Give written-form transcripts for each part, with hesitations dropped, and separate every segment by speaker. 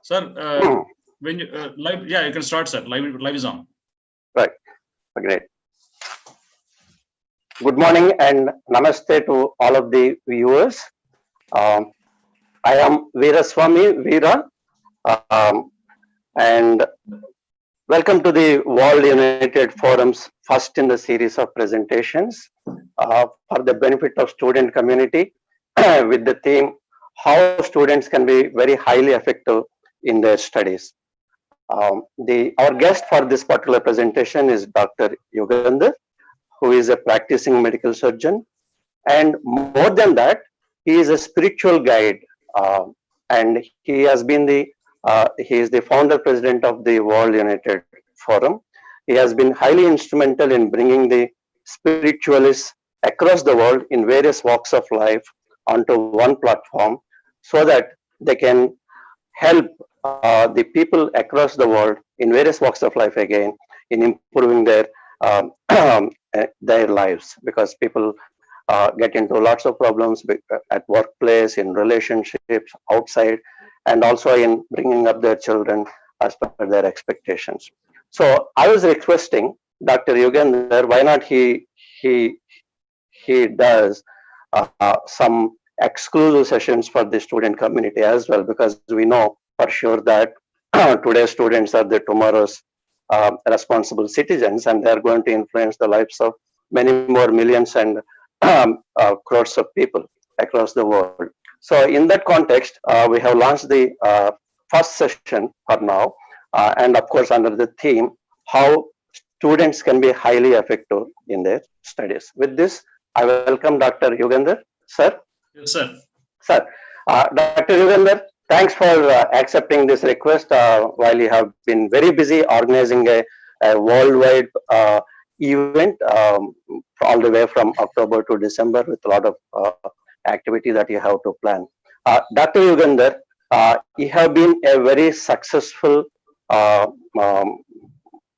Speaker 1: Sir, when you live, yeah, you can start, sir. Live is on.
Speaker 2: Right. Great. Good morning and namaste to all of the viewers. I am Veeraswamy Veera, and welcome to the World United Forum's first in the series of presentations for the benefit of student community with the theme how students can be very highly effective in their studies. Our guest for this particular presentation is Dr. Yugandhar, who is a practicing medical surgeon, and more than that, he is a spiritual guide, and he is the founder president of the World United Forum. He has been highly instrumental in bringing the spiritualists across the world in various walks of life onto one platform, so that they can help the people across the world in various walks of life again in improving their lives, because people get into lots of problems at workplace, in relationships, outside, and also in bringing up their children as per their expectations. So I was requesting Dr. Yugandhar, why not he does some exclusive sessions for the student community as well, because we know for sure that today's students are the tomorrow's responsible citizens, and they are going to influence the lives of many more millions and crores of people across the world. So in that context, we have launched the first session for now, and of course under the theme, how students can be highly effective in their studies. With this, I welcome Dr. Yugandhar. Sir?
Speaker 1: Yes, sir.
Speaker 2: Sir, Dr. Yugandhar, thanks for accepting this request while you have been very busy organizing a worldwide event all the way from October to December with a lot of activity that you have to plan. Dr. Yugandhar, you have been a very successful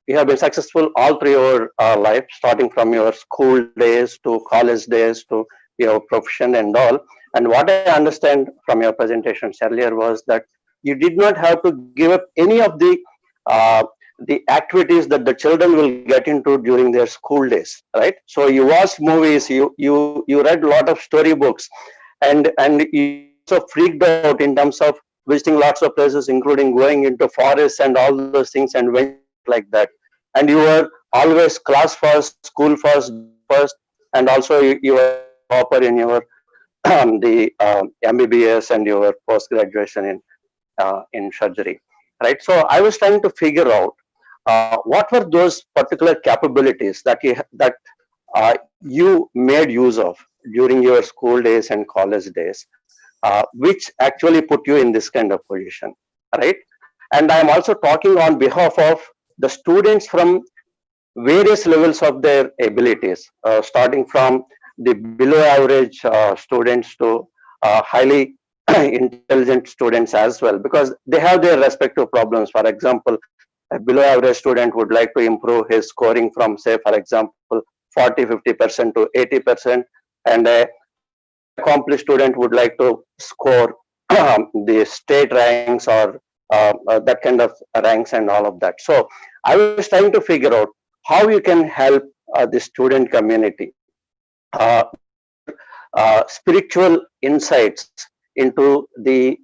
Speaker 2: you have been successful all through your life, starting from your school days to college days to your profession and all. And what I understand from your presentations earlier was that you did not have to give up any of the activities that the children will get into during their school days, right? So you watched movies, you read a lot of storybooks, and you also freaked out in terms of visiting lots of places, including going into forests and all those things, and went like that. And you were always class first, school first, and also you were topper in your the MBBS and your post graduation in surgery, right? So I was trying to figure out what were those particular capabilities that you made use of during your school days and college days, which actually put you in this kind of position, right? And I am also talking on behalf of the students from various levels of their abilities, starting from the below average students to highly intelligent students as well, because they have their respective problems. For example, a below average student would like to improve his scoring from, say, for example, 40-50% to 80%, and a highly accomplished student would like to score the state ranks or that kind of ranks and all of that. So I was trying to figure out how you can help the student community spiritual insights into the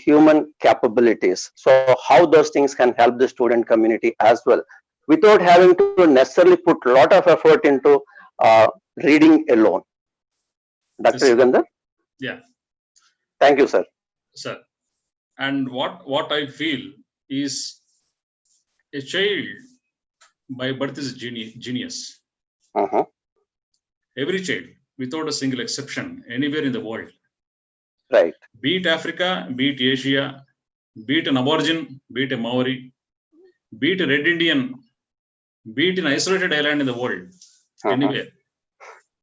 Speaker 2: human capabilities. So how those things can help the student community as well, without having to necessarily put a lot of effort into reading alone. Dr.
Speaker 1: Yes,
Speaker 2: Yugandhar?
Speaker 1: yeah.
Speaker 2: Thank you, sir.
Speaker 1: Sir. And what I feel is a child by birth is a genius. Every child, without a single exception, anywhere in the world.
Speaker 2: Right.
Speaker 1: Be it Africa, be it Asia, be it an aborigine, be it a Maori, be it a Red Indian, be it an isolated island in the world, anywhere,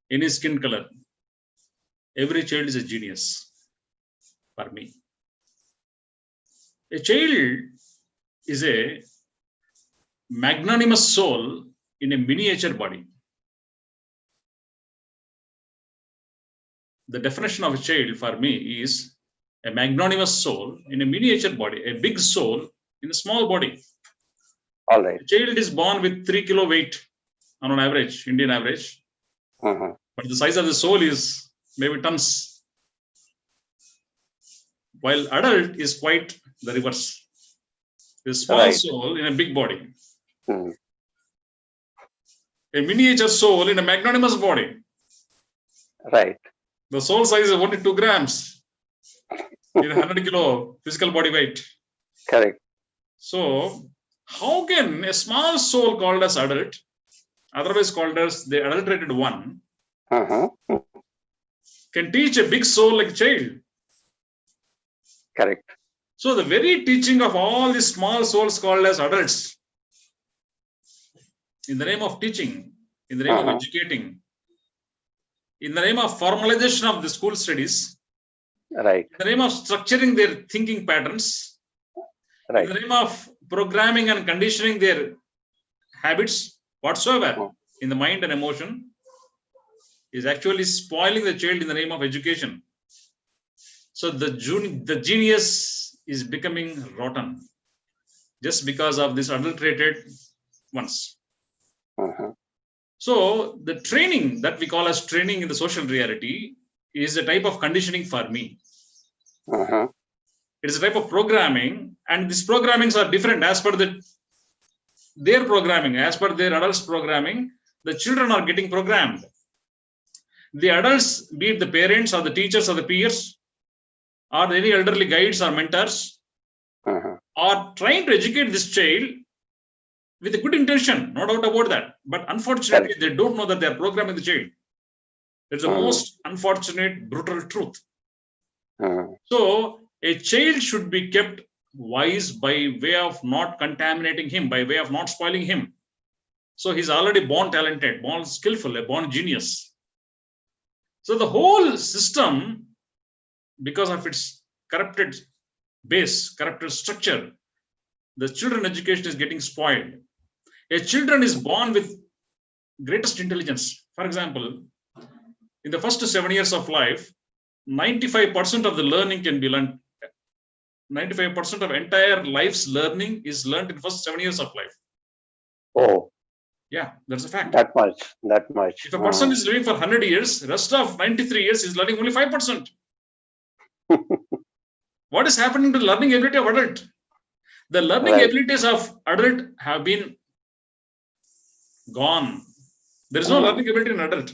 Speaker 1: any skin color, every child is a genius for me. A child is a magnanimous soul in a miniature body. The definition of a child for me is a magnanimous soul in a miniature body, a big soul in a small body.
Speaker 2: All right.
Speaker 1: A child is born with 3 kilo weight on an average, Indian average. But the size of the soul is maybe tons. While adult is quite the reverse. A small soul in a big body. A miniature soul in a magnanimous body.
Speaker 2: Right.
Speaker 1: The soul size is only 2 grams in 100 kilo physical body weight.
Speaker 2: Correct.
Speaker 1: So, how can a small soul called as adult, otherwise called as the adulterated one, can teach a big soul like a child?
Speaker 2: Correct.
Speaker 1: So, the very teaching of all these small souls called as adults, in the name of teaching, in the name of educating, in the name of formalization of the school studies,
Speaker 2: right,
Speaker 1: in the name of structuring their thinking patterns,
Speaker 2: right,
Speaker 1: in the name of programming and conditioning their habits whatsoever in the mind and emotion, is actually spoiling the child in the name of education. So the genius is becoming rotten just because of this adulterated ones. So the training that we call as training in the social reality is a type of conditioning for me. It is a type of programming, and these programmings are different as per their programming, as per their adults programming. The children are getting programmed. The adults, be it the parents or the teachers or the peers, or any elderly guides or mentors, are trying to educate this child with a good intention, no doubt about that. But unfortunately, they don't know that they are programming the child. It's the most unfortunate, brutal truth. So a child should be kept wise by way of not contaminating him, by way of not spoiling him. So he's already born talented, born skillful, a born genius. So the whole system, because of its corrupted base, corrupted structure, the children education is getting spoiled. A children is born with greatest intelligence. For example, in the first 7 years of life, 95% of the learning can be learned. 95% of entire life's learning is learned in first 7 years of life.
Speaker 2: Oh,
Speaker 1: yeah, that's a fact.
Speaker 2: That much.
Speaker 1: If a person is living for 100 years, rest of 93 years is learning only 5%. What is happening to the learning ability of adult? The learning abilities of adult have been gone. There is no learning ability in adult.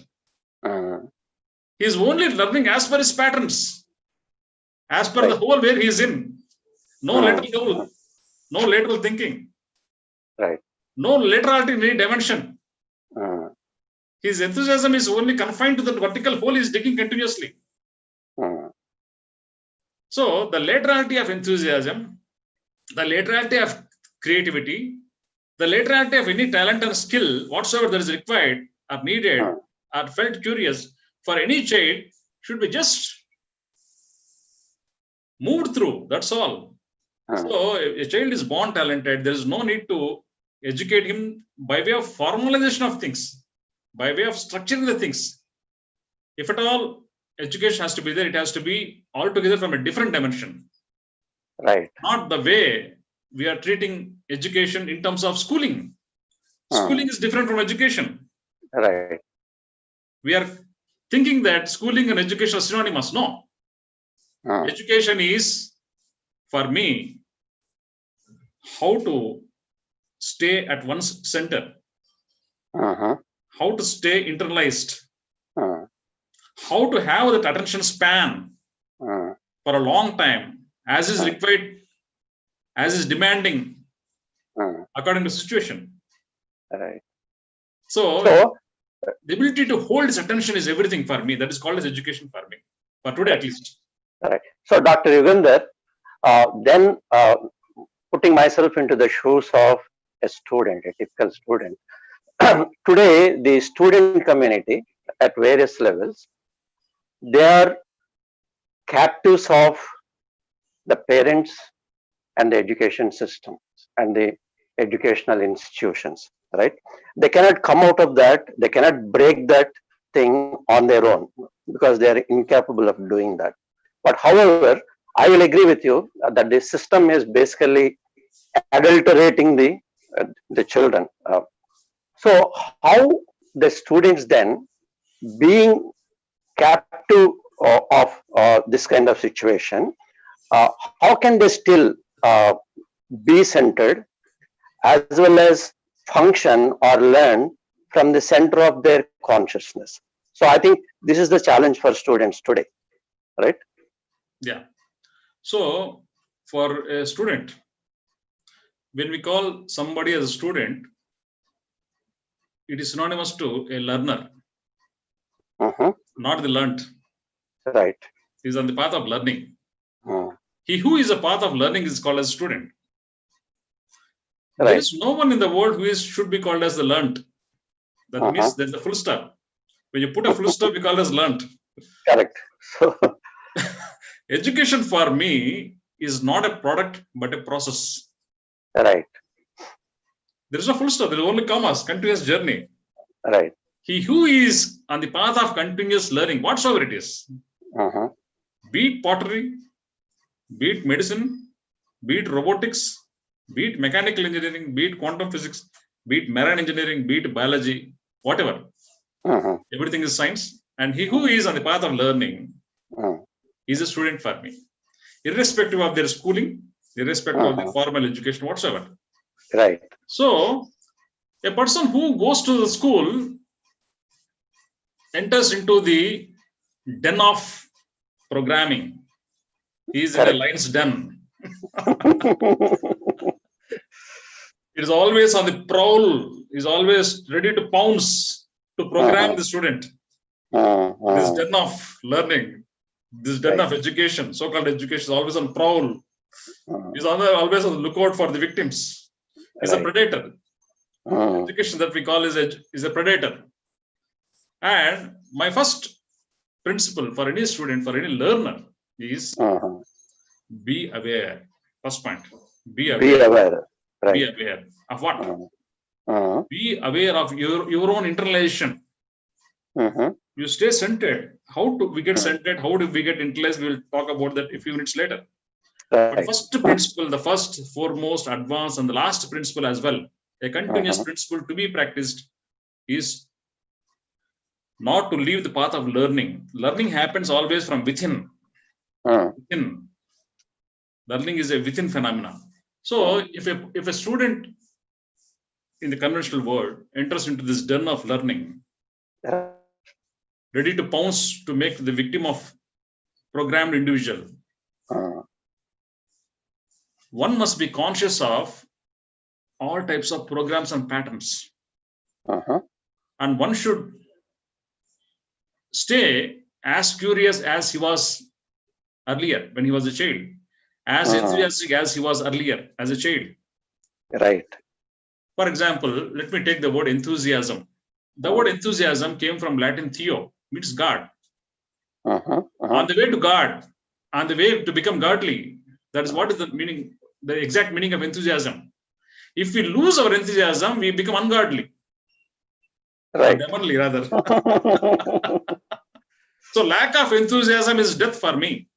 Speaker 1: He is only learning as per his patterns, as per the hole where he is in. No lateral goal, no lateral thinking, no laterality in any dimension. His enthusiasm is only confined to the vertical hole he is digging continuously. So the laterality of enthusiasm, the laterality of creativity, the laterality of any talent and skill whatsoever that is required or needed or felt curious for any child should be just moved through. That's all. So a child is born talented. There is no need to educate him by way of formalization of things, by way of structuring the things. If at all education has to be there, it has to be altogether from a different dimension. Not the way we are treating education in terms of schooling. Schooling is different from education. We are thinking that schooling and education are synonymous. No. Education is, for me, how to stay at one's center, how to stay internalized, how to have that attention span for a long time, as is required, as is demanding, according to situation. So the ability to hold his attention is everything for me. That is called as education for me, for today at least.
Speaker 2: So, Dr. Yugandhar, then putting myself into the shoes of a student, a typical student. Today, the student community at various levels, they are captives of the parents and the education systems and the educational institutions, right? They cannot come out of that. They cannot break that thing on their own because they are incapable of doing that. But however, I will agree with you that the system is basically adulterating the children. So how the students then, being captive of this kind of situation, how can they still be centered as well as function or learn from the center of their consciousness? So I think this is the challenge for students today, right?
Speaker 1: Yeah. So for a student, when we call somebody as a student, it is synonymous to a learner, not the learnt.
Speaker 2: Right.
Speaker 1: He is on the path of learning.
Speaker 2: Mm.
Speaker 1: He who is a path of learning is called as student.
Speaker 2: Right.
Speaker 1: There is no one in the world who should be called as the learnt. That means there's a full stop. When you put a full stop, we call it as learnt.
Speaker 2: Correct. So
Speaker 1: education for me is not a product but a process.
Speaker 2: Right.
Speaker 1: There is no full stop. There is only commas, continuous journey.
Speaker 2: Right.
Speaker 1: He who is on the path of continuous learning, whatsoever it is, be it pottery, be it medicine, be it robotics, be it mechanical engineering, be it quantum physics, be it marine engineering, be it biology, whatever. Everything is science. And he who is on the path of learning is a student for me, irrespective of their schooling, irrespective of their formal education, whatsoever.
Speaker 2: Right.
Speaker 1: So a person who goes to the school enters into the den of programming. He is in a lion's den. It is always on the prowl, is always ready to pounce to program the student. This den of learning, this den of education, so-called education, is always on prowl. Is always on the lookout for the victims. Is a predator. Education that we call is a predator. And my first principle for any student, for any learner, is be aware. First point, be aware.
Speaker 2: Be aware. Right.
Speaker 1: Be aware of what? Be aware of your own internalization. You stay centered. How do we get centered? How do we get internalized? We will talk about that a few minutes later. But first principle, the first, foremost, advanced, and the last principle as well, a continuous principle to be practiced, is not to leave the path of learning. Learning happens always from within. Within. Learning is a within phenomenon. So if a student in the conventional world enters into this den of learning, ready to pounce to make the victim of programmed individual, one must be conscious of all types of programs and patterns. And one should stay as curious as he was earlier when he was a child, as enthusiastic as he was earlier as a child.
Speaker 2: Right.
Speaker 1: For example, let me take the word enthusiasm. The word enthusiasm came from Latin theo, means God. On the way to God, on the way to become godly, that is what is the meaning, the exact meaning of enthusiasm. If we lose our enthusiasm, we become ungodly.
Speaker 2: Right.
Speaker 1: Demonly, rather. So lack of enthusiasm is death for me.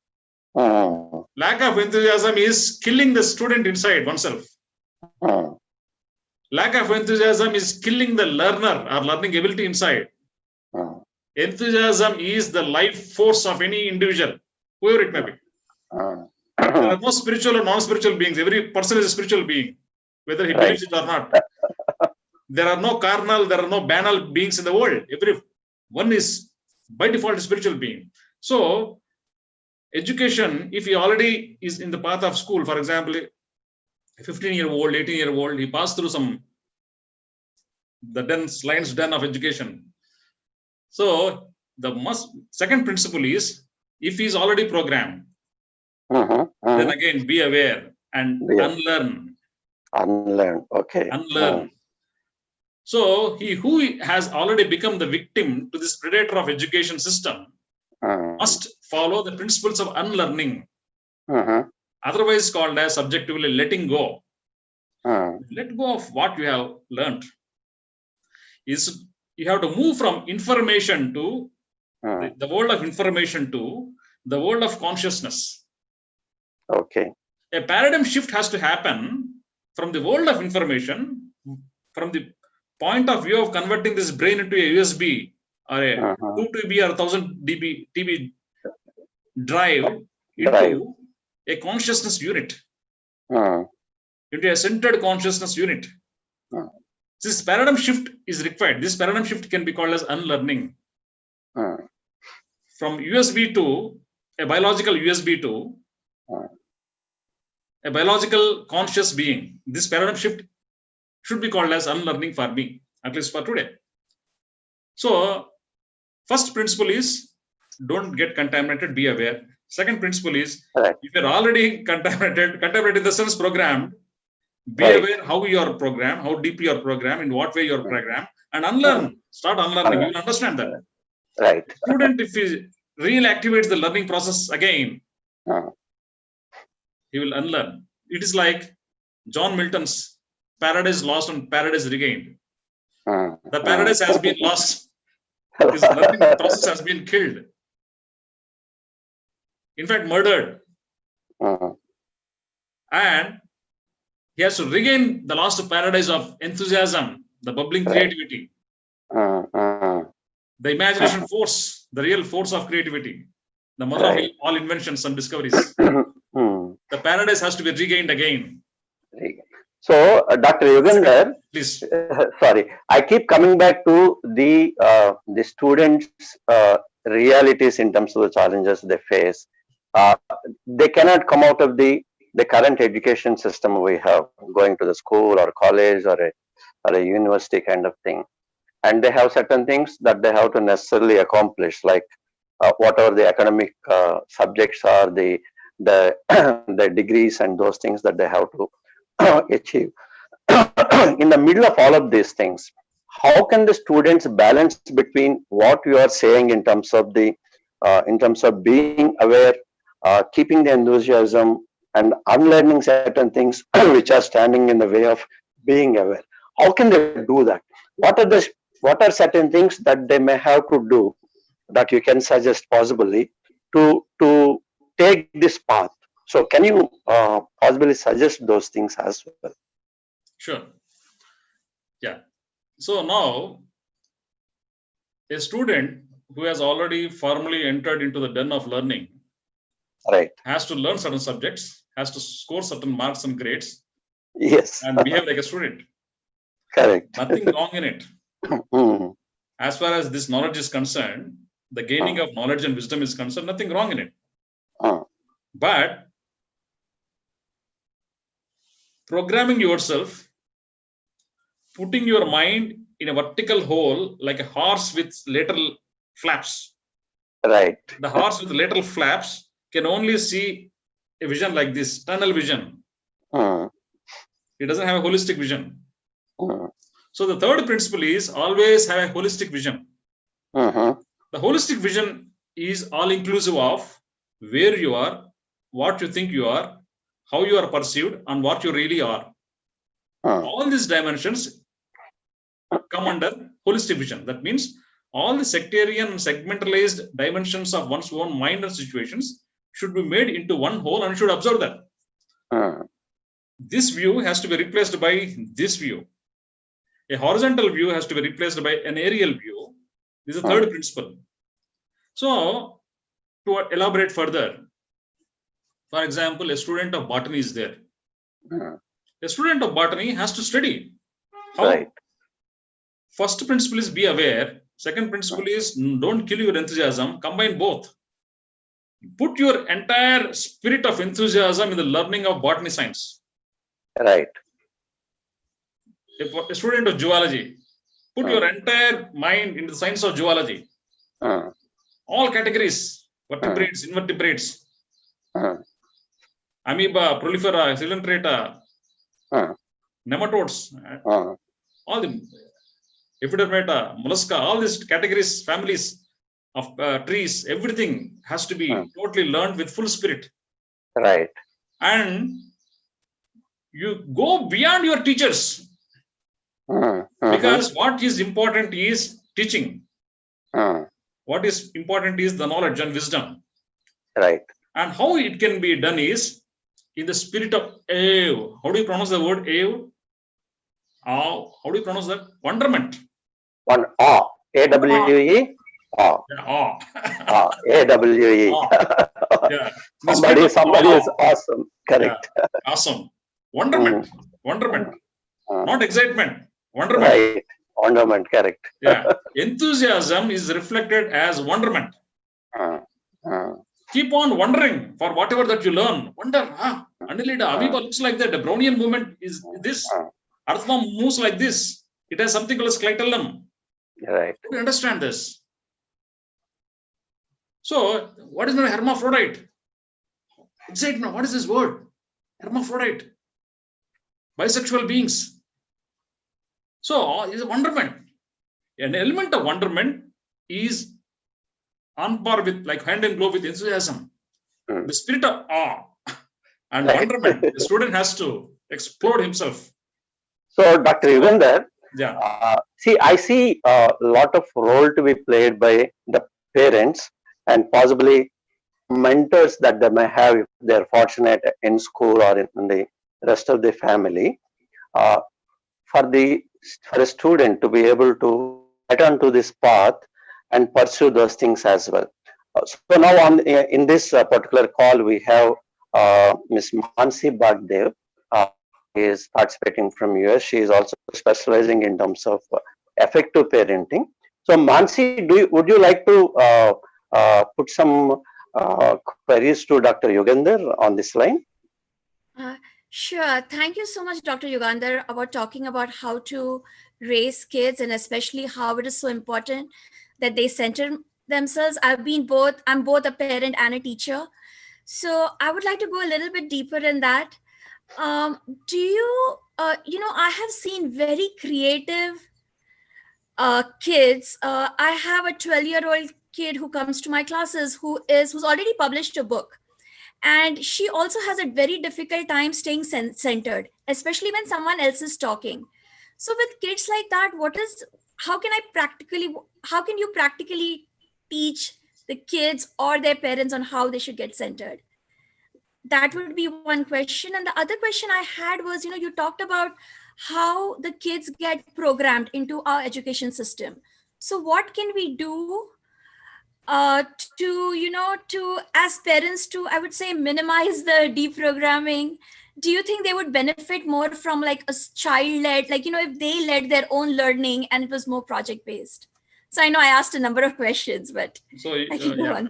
Speaker 1: Lack of enthusiasm is killing the student inside oneself. Lack of enthusiasm is killing the learner or learning ability inside. Enthusiasm is the life force of any individual, whoever it may be. There are no spiritual or non-spiritual beings. Every person is a spiritual being, whether he believes it or not. There are no carnal, there are no banal beings in the world. Every one is by default a spiritual being. So education, if he already is in the path of school, for example, a 15-year-old, 18-year-old, he passed through the lion's den of education. So the second principle is, if he is already programmed, then again be aware and unlearn.
Speaker 2: Unlearn. Okay.
Speaker 1: Unlearn. So he who has already become the victim to this predator of education system must follow the principles of unlearning, otherwise called as subjectively letting go. Let go of what you have learned. You have to move from information to the world of information to the world of consciousness.
Speaker 2: Okay.
Speaker 1: A paradigm shift has to happen from the world of information, from the point of view of converting this brain into a USB or a 2 TB or 1000 TB drive into a consciousness unit, into a centered consciousness unit. This paradigm shift is required. This paradigm shift can be called as unlearning. From USB to a biological USB to a biological conscious being. This paradigm shift should be called as unlearning for me, at least for today. So, first principle is don't get contaminated, be aware. Second principle is if you're already contaminated in the sense programmed, be aware how you are programmed, how deeply you are programmed, in what way you are programmed, and unlearn. Start unlearning. You will understand that.
Speaker 2: Right.
Speaker 1: Student, if he really activates the learning process again, he will unlearn. It is like John Milton's paradise lost and paradise regained. The paradise has been lost. His learning process has been killed. In fact, murdered. And he has to regain the lost paradise of enthusiasm, the bubbling creativity, the imagination force, the real force of creativity, the mother of all inventions and discoveries. The paradise has to be regained again.
Speaker 2: So, Dr. Yugandhar,
Speaker 1: please.
Speaker 2: Sorry, I keep coming back to the students' realities in terms of the challenges they face. They cannot come out of the current education system we have, going to the school or college or a university kind of thing, and they have certain things that they have to necessarily accomplish, like whatever the academic subjects are, the the degrees and those things that they have to achieve. In the middle of all of these things, how can the students balance between what you are saying in terms of being aware, keeping the enthusiasm, and unlearning certain things which are standing in the way of being aware? How can they do that? What are certain things that they may have to do that you can suggest possibly to take this path? So can you possibly suggest those things as well?
Speaker 1: Sure. Yeah. So now, a student who has already formally entered into the den of learning has to learn certain subjects, has to score certain marks and grades.
Speaker 2: Yes.
Speaker 1: And behave like a student.
Speaker 2: Correct.
Speaker 1: Nothing wrong in it. As far as this knowledge is concerned, the gaining of knowledge and wisdom is concerned, nothing wrong in it. But programming yourself, putting your mind in a vertical hole like a horse with lateral flaps.
Speaker 2: Right.
Speaker 1: The horse with lateral flaps can only see a vision like this, tunnel vision. It doesn't have a holistic vision. So the third principle is always have a holistic vision. The holistic vision is all inclusive of where you are, what you think you are, how you are perceived, and what you really are. All these dimensions come under holistic vision. That means all the sectarian and segmentalized dimensions of one's own mind and situations should be made into one whole and should observe that. This view has to be replaced by this view. A horizontal view has to be replaced by an aerial view. This is the third principle. So, to elaborate further, for example, a student of botany is there. A student of botany has to study. How? First principle is be aware. Second principle is don't kill your enthusiasm. Combine both. Put your entire spirit of enthusiasm in the learning of botany science.
Speaker 2: Right.
Speaker 1: A student of zoology, put your entire mind into the science of zoology. All categories, vertebrates, invertebrates, amoeba, prolifera, coelenterata, nematodes, all the epidermata, mollusca, all these categories, families of trees, everything has to be totally learned with full spirit.
Speaker 2: Right.
Speaker 1: And you go beyond your teachers. Because what is important is teaching. What is important is the knowledge and wisdom.
Speaker 2: Right.
Speaker 1: And how it can be done is in the spirit of awe. How do you pronounce the word awe? How do you pronounce that? Wonderment.
Speaker 2: One awe. A-W-E? Awe.
Speaker 1: Yeah, awe.
Speaker 2: A-W-E.
Speaker 1: Awe. Yeah.
Speaker 2: Somebody is awesome. Correct.
Speaker 1: Yeah. Awesome. Wonderment. Wonderment. Not excitement. Wonderment.
Speaker 2: Right. Wonderment. Correct.
Speaker 1: Yeah. Enthusiasm is reflected as wonderment. Keep on wondering for whatever that you learn. Wonder, until it amoeba looks like that. The Brownian movement is this. Earthworm moves like this. It has something called sclerotum.
Speaker 2: Right.
Speaker 1: You understand this. So, what is not a hermaphrodite? Excitement. What is this word? Hermaphrodite. Bisexual beings. So, it's a wonderment. An element of wonderment is on par with, like hand in glove with enthusiasm. The spirit of awe and wonderment. The student has to explode himself.
Speaker 2: So, Dr. Yugandhar,
Speaker 1: yeah.
Speaker 2: I see a lot of role to be played by the parents and possibly mentors that they may have if they're fortunate in school or in the rest of the family. For a student to be able to get onto this path and pursue those things as well. So now in this particular call, we have Ms. Mansi Bagdev. Is participating from US. She is also specializing in terms of effective parenting. So Mansi, would you like to put some queries to Dr. Yugandhar on this line?
Speaker 3: Sure. Thank you so much, Dr. Yugandhar, about talking about how to raise kids and especially how it is so important that they center themselves. I'm both a parent and a teacher. So I would like to go a little bit deeper in that. Do you, I have seen very creative kids. I have a 12-year-old kid who comes to my classes who's already published a book. And she also has a very difficult time staying centered, especially when someone else is talking. So with kids like that, how can you practically teach the kids or their parents on how they should get centered? That would be one question. And the other question I had was, you talked about how the kids get programmed into our education system. So what can we do to as parents to, I would say, minimize the deprogramming? Do you think they would benefit more from like a child-led, if they led their own learning and it was more project-based? So I know I asked a number of questions, but I can go on.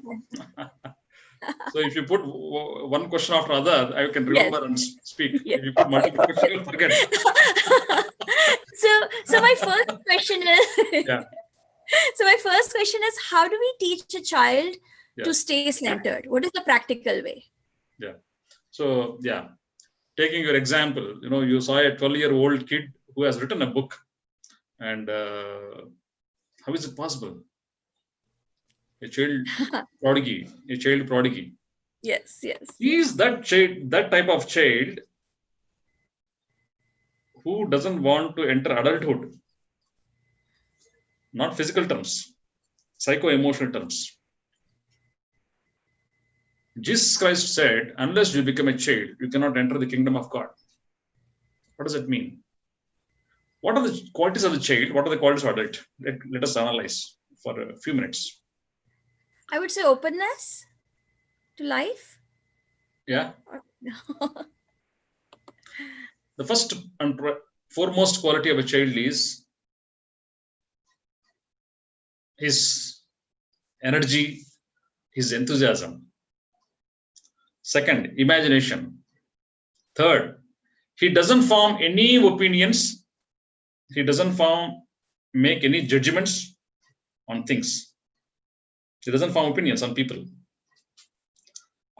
Speaker 2: So
Speaker 1: if you put one question after other, I can remember and speak. Yes. If you put multiple questions, you'll forget.
Speaker 3: So my first question is, So my first question is, how do we teach a child to stay centered? What is the practical way?
Speaker 1: Yeah. So taking your example, you saw a 12-year-old kid who has written a book, and how is it possible? A child prodigy.
Speaker 3: Yes.
Speaker 1: He is that type of child who doesn't want to enter adulthood. Not physical terms, psycho-emotional terms. Jesus Christ said, unless you become a child, you cannot enter the kingdom of God. What does it mean? What are the qualities of the child? What are the qualities of adult? Let us analyze for a few minutes.
Speaker 3: I would say openness to life.
Speaker 1: Yeah. The first and foremost quality of a child is his energy, his enthusiasm. Second, imagination. Third, he doesn't form any opinions. He doesn't make any judgments on things. He doesn't form opinions on people.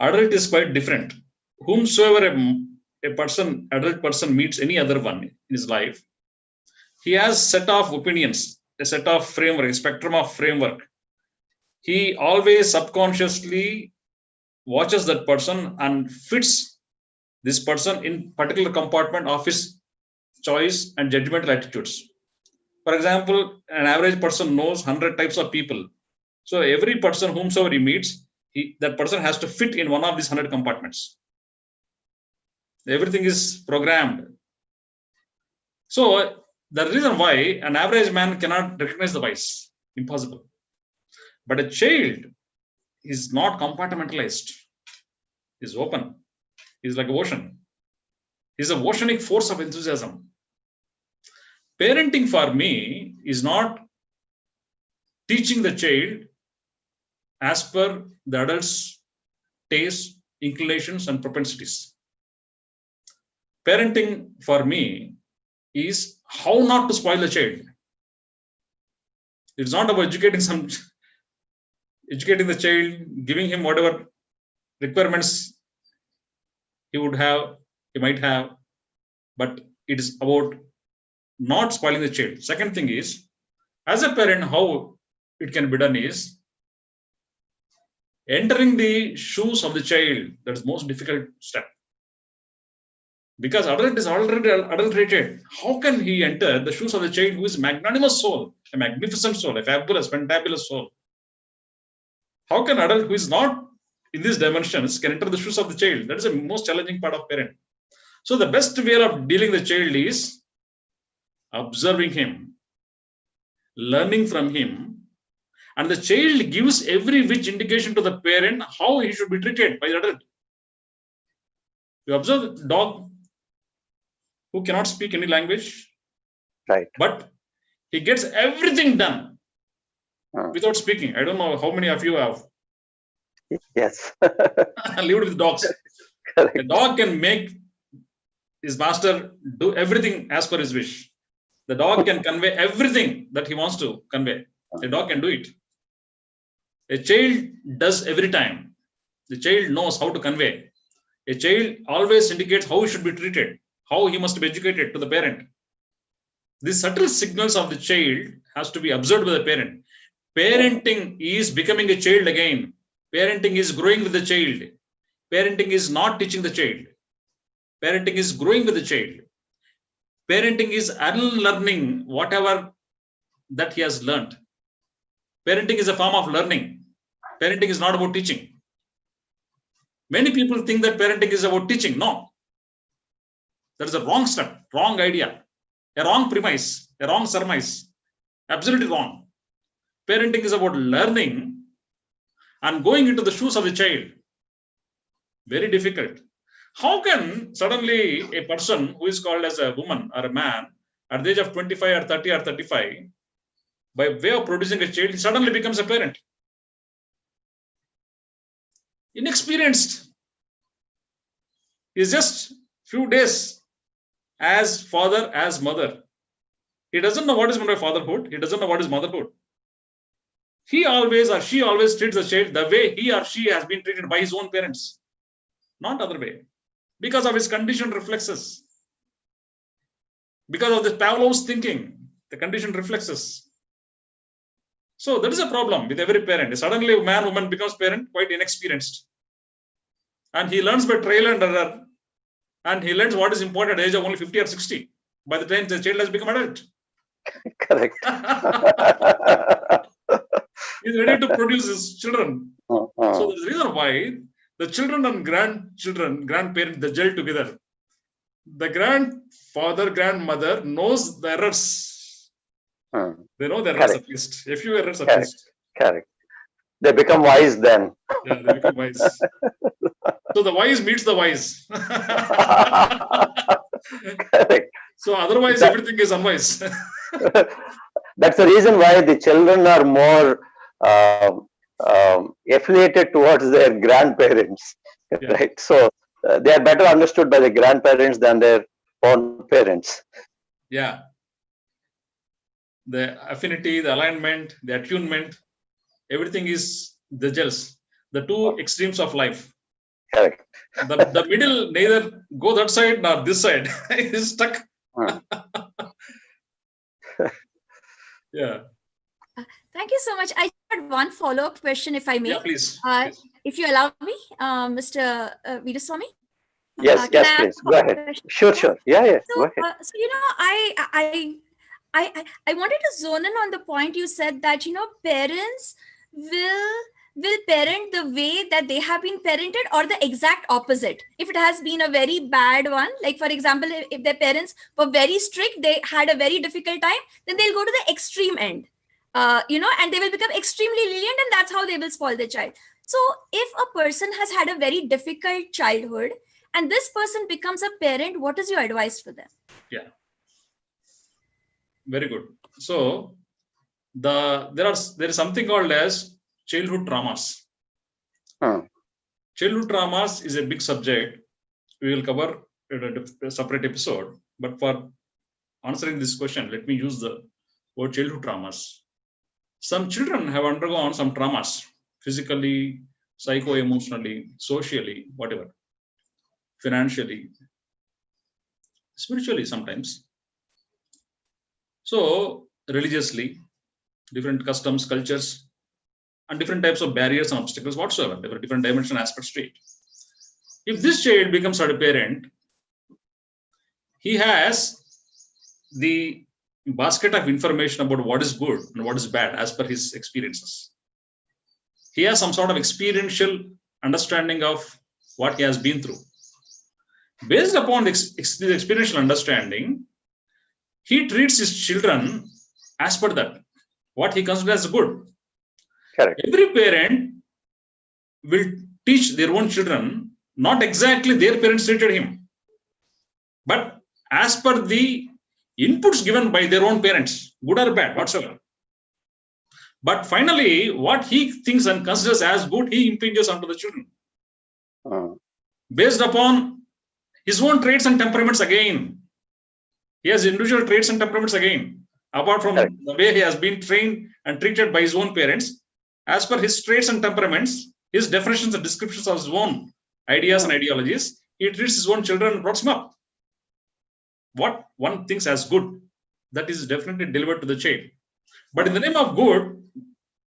Speaker 1: Adult is quite different. Whomsoever adult person meets any other one in his life, he has set of opinions, a set of framework, a spectrum of framework. He always subconsciously watches that person and fits this person in particular compartment of his choice and judgmental attitudes. For example, an average person knows 100 types of people. So every person whomsoever he meets, that person has to fit in one of these 100 compartments. Everything is programmed. So the reason why an average man cannot recognize the voice, impossible. But a child is not compartmentalized, is open, is like ocean, is a oceanic force of enthusiasm. Parenting for me is not teaching the child as per the adult's taste, inclinations, and propensities. Parenting for me is how not to spoil the child. It's not about educating the child, giving him whatever requirements he might have, but it is about not spoiling the child. Second thing is, as a parent, how it can be done is entering the shoes of the child. That's the most difficult step. Because adult is already adulterated. How can he enter the shoes of the child who is a magnanimous soul, a magnificent soul, a fabulous, fantabulous soul? How can adult who is not in these dimensions can enter the shoes of the child? That is the most challenging part of parent. So the best way of dealing with the child is observing him, learning from him, and the child gives every which indication to the parent how he should be treated by the adult. You observe the dog who cannot speak any language,
Speaker 2: Right.
Speaker 1: but he gets everything done without speaking. I don't know how many of you have
Speaker 2: Yes.
Speaker 1: lived with dogs.
Speaker 2: Correct.
Speaker 1: A dog can make his master do everything as per his wish. The dog can convey everything that he wants to convey. A dog can do it. A child does every time. The child knows how to convey. A child always indicates how he should be treated, how he must be educated to the parent. These subtle signals of the child has to be observed by the parent. Parenting is becoming a child again. Parenting is growing with the child. Parenting is not teaching the child. Parenting is growing with the child. Parenting is unlearning whatever that he has learned. Parenting is a form of learning. Parenting is not about teaching. Many people think that parenting is about teaching. No. That is a wrong step, wrong idea, a wrong premise, a wrong surmise. Absolutely wrong. Parenting is about learning and going into the shoes of the child. Very difficult. How can suddenly a person who is called as a woman or a man at the age of 25 or 30 or 35, by way of producing a child, suddenly becomes a parent? Inexperienced. Is just few days as father, as mother. He doesn't know what is meant by fatherhood. He doesn't know what is motherhood. He always or she always treats the child the way he or she has been treated by his own parents, not other way, because of his conditioned reflexes, because of the Pavlov's thinking, the conditioned reflexes. So that is a problem with every parent. Suddenly, a man, woman becomes parent quite inexperienced, and he learns by trial and error, and he learns what is important at the age of only 50 or 60. By the time the child has become adult,
Speaker 2: Correct.
Speaker 1: he's ready to produce his children. So
Speaker 2: Uh-huh.
Speaker 1: there's a reason why the children and grandchildren, grandparents, they gel together. The grandfather, grandmother knows the errors. They know the errors
Speaker 2: Correct.
Speaker 1: at least. A few errors at
Speaker 2: Correct.
Speaker 1: least.
Speaker 2: Correct. They become wise then.
Speaker 1: Yeah, they become wise. So the wise meets the wise.
Speaker 2: Correct.
Speaker 1: So otherwise,
Speaker 2: That-
Speaker 1: everything is unwise.
Speaker 2: That's the reason why the children are more affiliated towards their grandparents,
Speaker 1: Yeah.
Speaker 2: right? So they are better understood by the grandparents than their own parents.
Speaker 1: Yeah. The affinity, the alignment, the attunement, everything is the gels, the two extremes of life.
Speaker 2: Correct.
Speaker 1: The middle neither go that side nor this side. It is stuck. Yeah.
Speaker 3: Thank you so much. I had one follow-up question, if I may.
Speaker 1: Yeah, please.
Speaker 3: If you allow me, Mr. Veeraswamy.
Speaker 2: Yes,
Speaker 3: Can
Speaker 2: yes,
Speaker 3: I ask
Speaker 2: please.
Speaker 3: a
Speaker 2: Go ahead.
Speaker 3: question?
Speaker 2: Sure, sure. Yeah,
Speaker 3: So,
Speaker 2: go ahead.
Speaker 3: so I wanted to zone in on the point you said that parents will will parent the way that they have been parented, or the exact opposite. If it has been a very bad one, like for example, if their parents were very strict, they had a very difficult time, then they'll go to the extreme end, and they will become extremely lenient, and that's how they will spoil the child. So if a person has had a very difficult childhood and this person becomes a parent, what is your advice for them?
Speaker 1: Yeah, very good. So there is something called as childhood traumas. Childhood traumas is a big subject. We will cover in a separate episode. But for answering this question, let me use the word childhood traumas. Some children have undergone some traumas, physically, psycho-emotionally, socially, whatever, financially, spiritually sometimes. So religiously, different customs, cultures, and different types of barriers and obstacles whatsoever. There are different dimension aspects to it. If this child becomes a parent, he has the basket of information about what is good and what is bad as per his experiences. He has some sort of experiential understanding of what he has been through. Based upon this experiential understanding, he treats his children as per that, what he considers good.
Speaker 2: Correct.
Speaker 1: Every parent will teach their own children not exactly their parents treated him, but as per the inputs given by their own parents, good or bad, whatsoever. But finally, what he thinks and considers as good, he impinges onto the children. Based upon his own traits and temperaments again. He has individual traits and temperaments again. Apart from the way he has been trained and treated by his own parents, as per his traits and temperaments, his definitions and descriptions of his own ideas and ideologies, he treats his own children and brought them up. What one thinks as good, that is definitely delivered to the child. But in the name of good,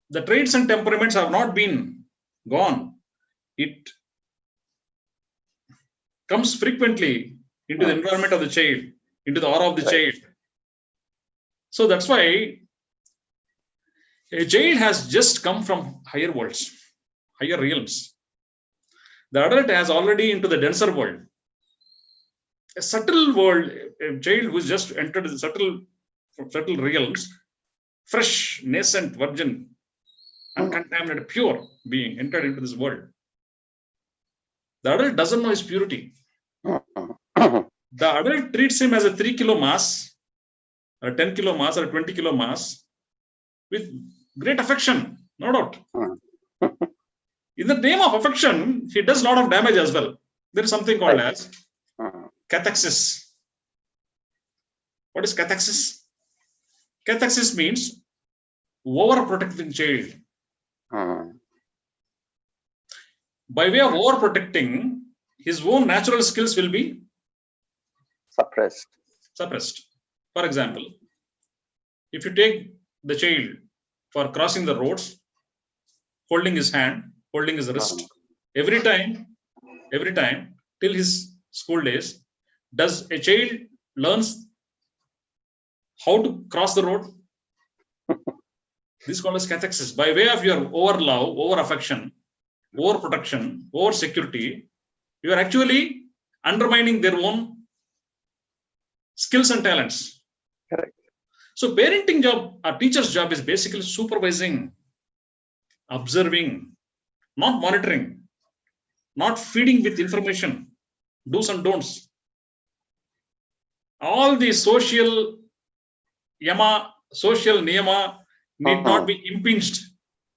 Speaker 1: the traits and temperaments have not been gone. It comes frequently into the environment of the child, into the aura of the child. So that's why a child has just come from higher worlds, higher realms. The adult has already into the denser world. A subtle world, a child who's just entered the subtle realms, fresh, nascent, virgin, uncontaminated, pure being entered into this world. The adult doesn't know his purity. The adult treats him as a 3 kilo mass, a 10 kilo mass, or a 20 kilo mass with great affection, no doubt. In the name of affection, he does a lot of damage as well. There is something called as cathexis. What is cathexis? Cathexis means overprotecting child. By way of overprotecting, his own natural skills will be
Speaker 2: suppressed.
Speaker 1: For example, if you take the child for crossing the roads, holding his hand, holding his wrist, every time till his school days, does a child learns how to cross the road? This is called as cathexis. By way of your over love, over affection, over protection, over security, you are actually undermining their own skills and talents.
Speaker 2: Correct.
Speaker 1: So parenting job, a teacher's job is basically supervising, observing, not monitoring, not feeding with information, do's and don'ts. All the social niyama need not be impinged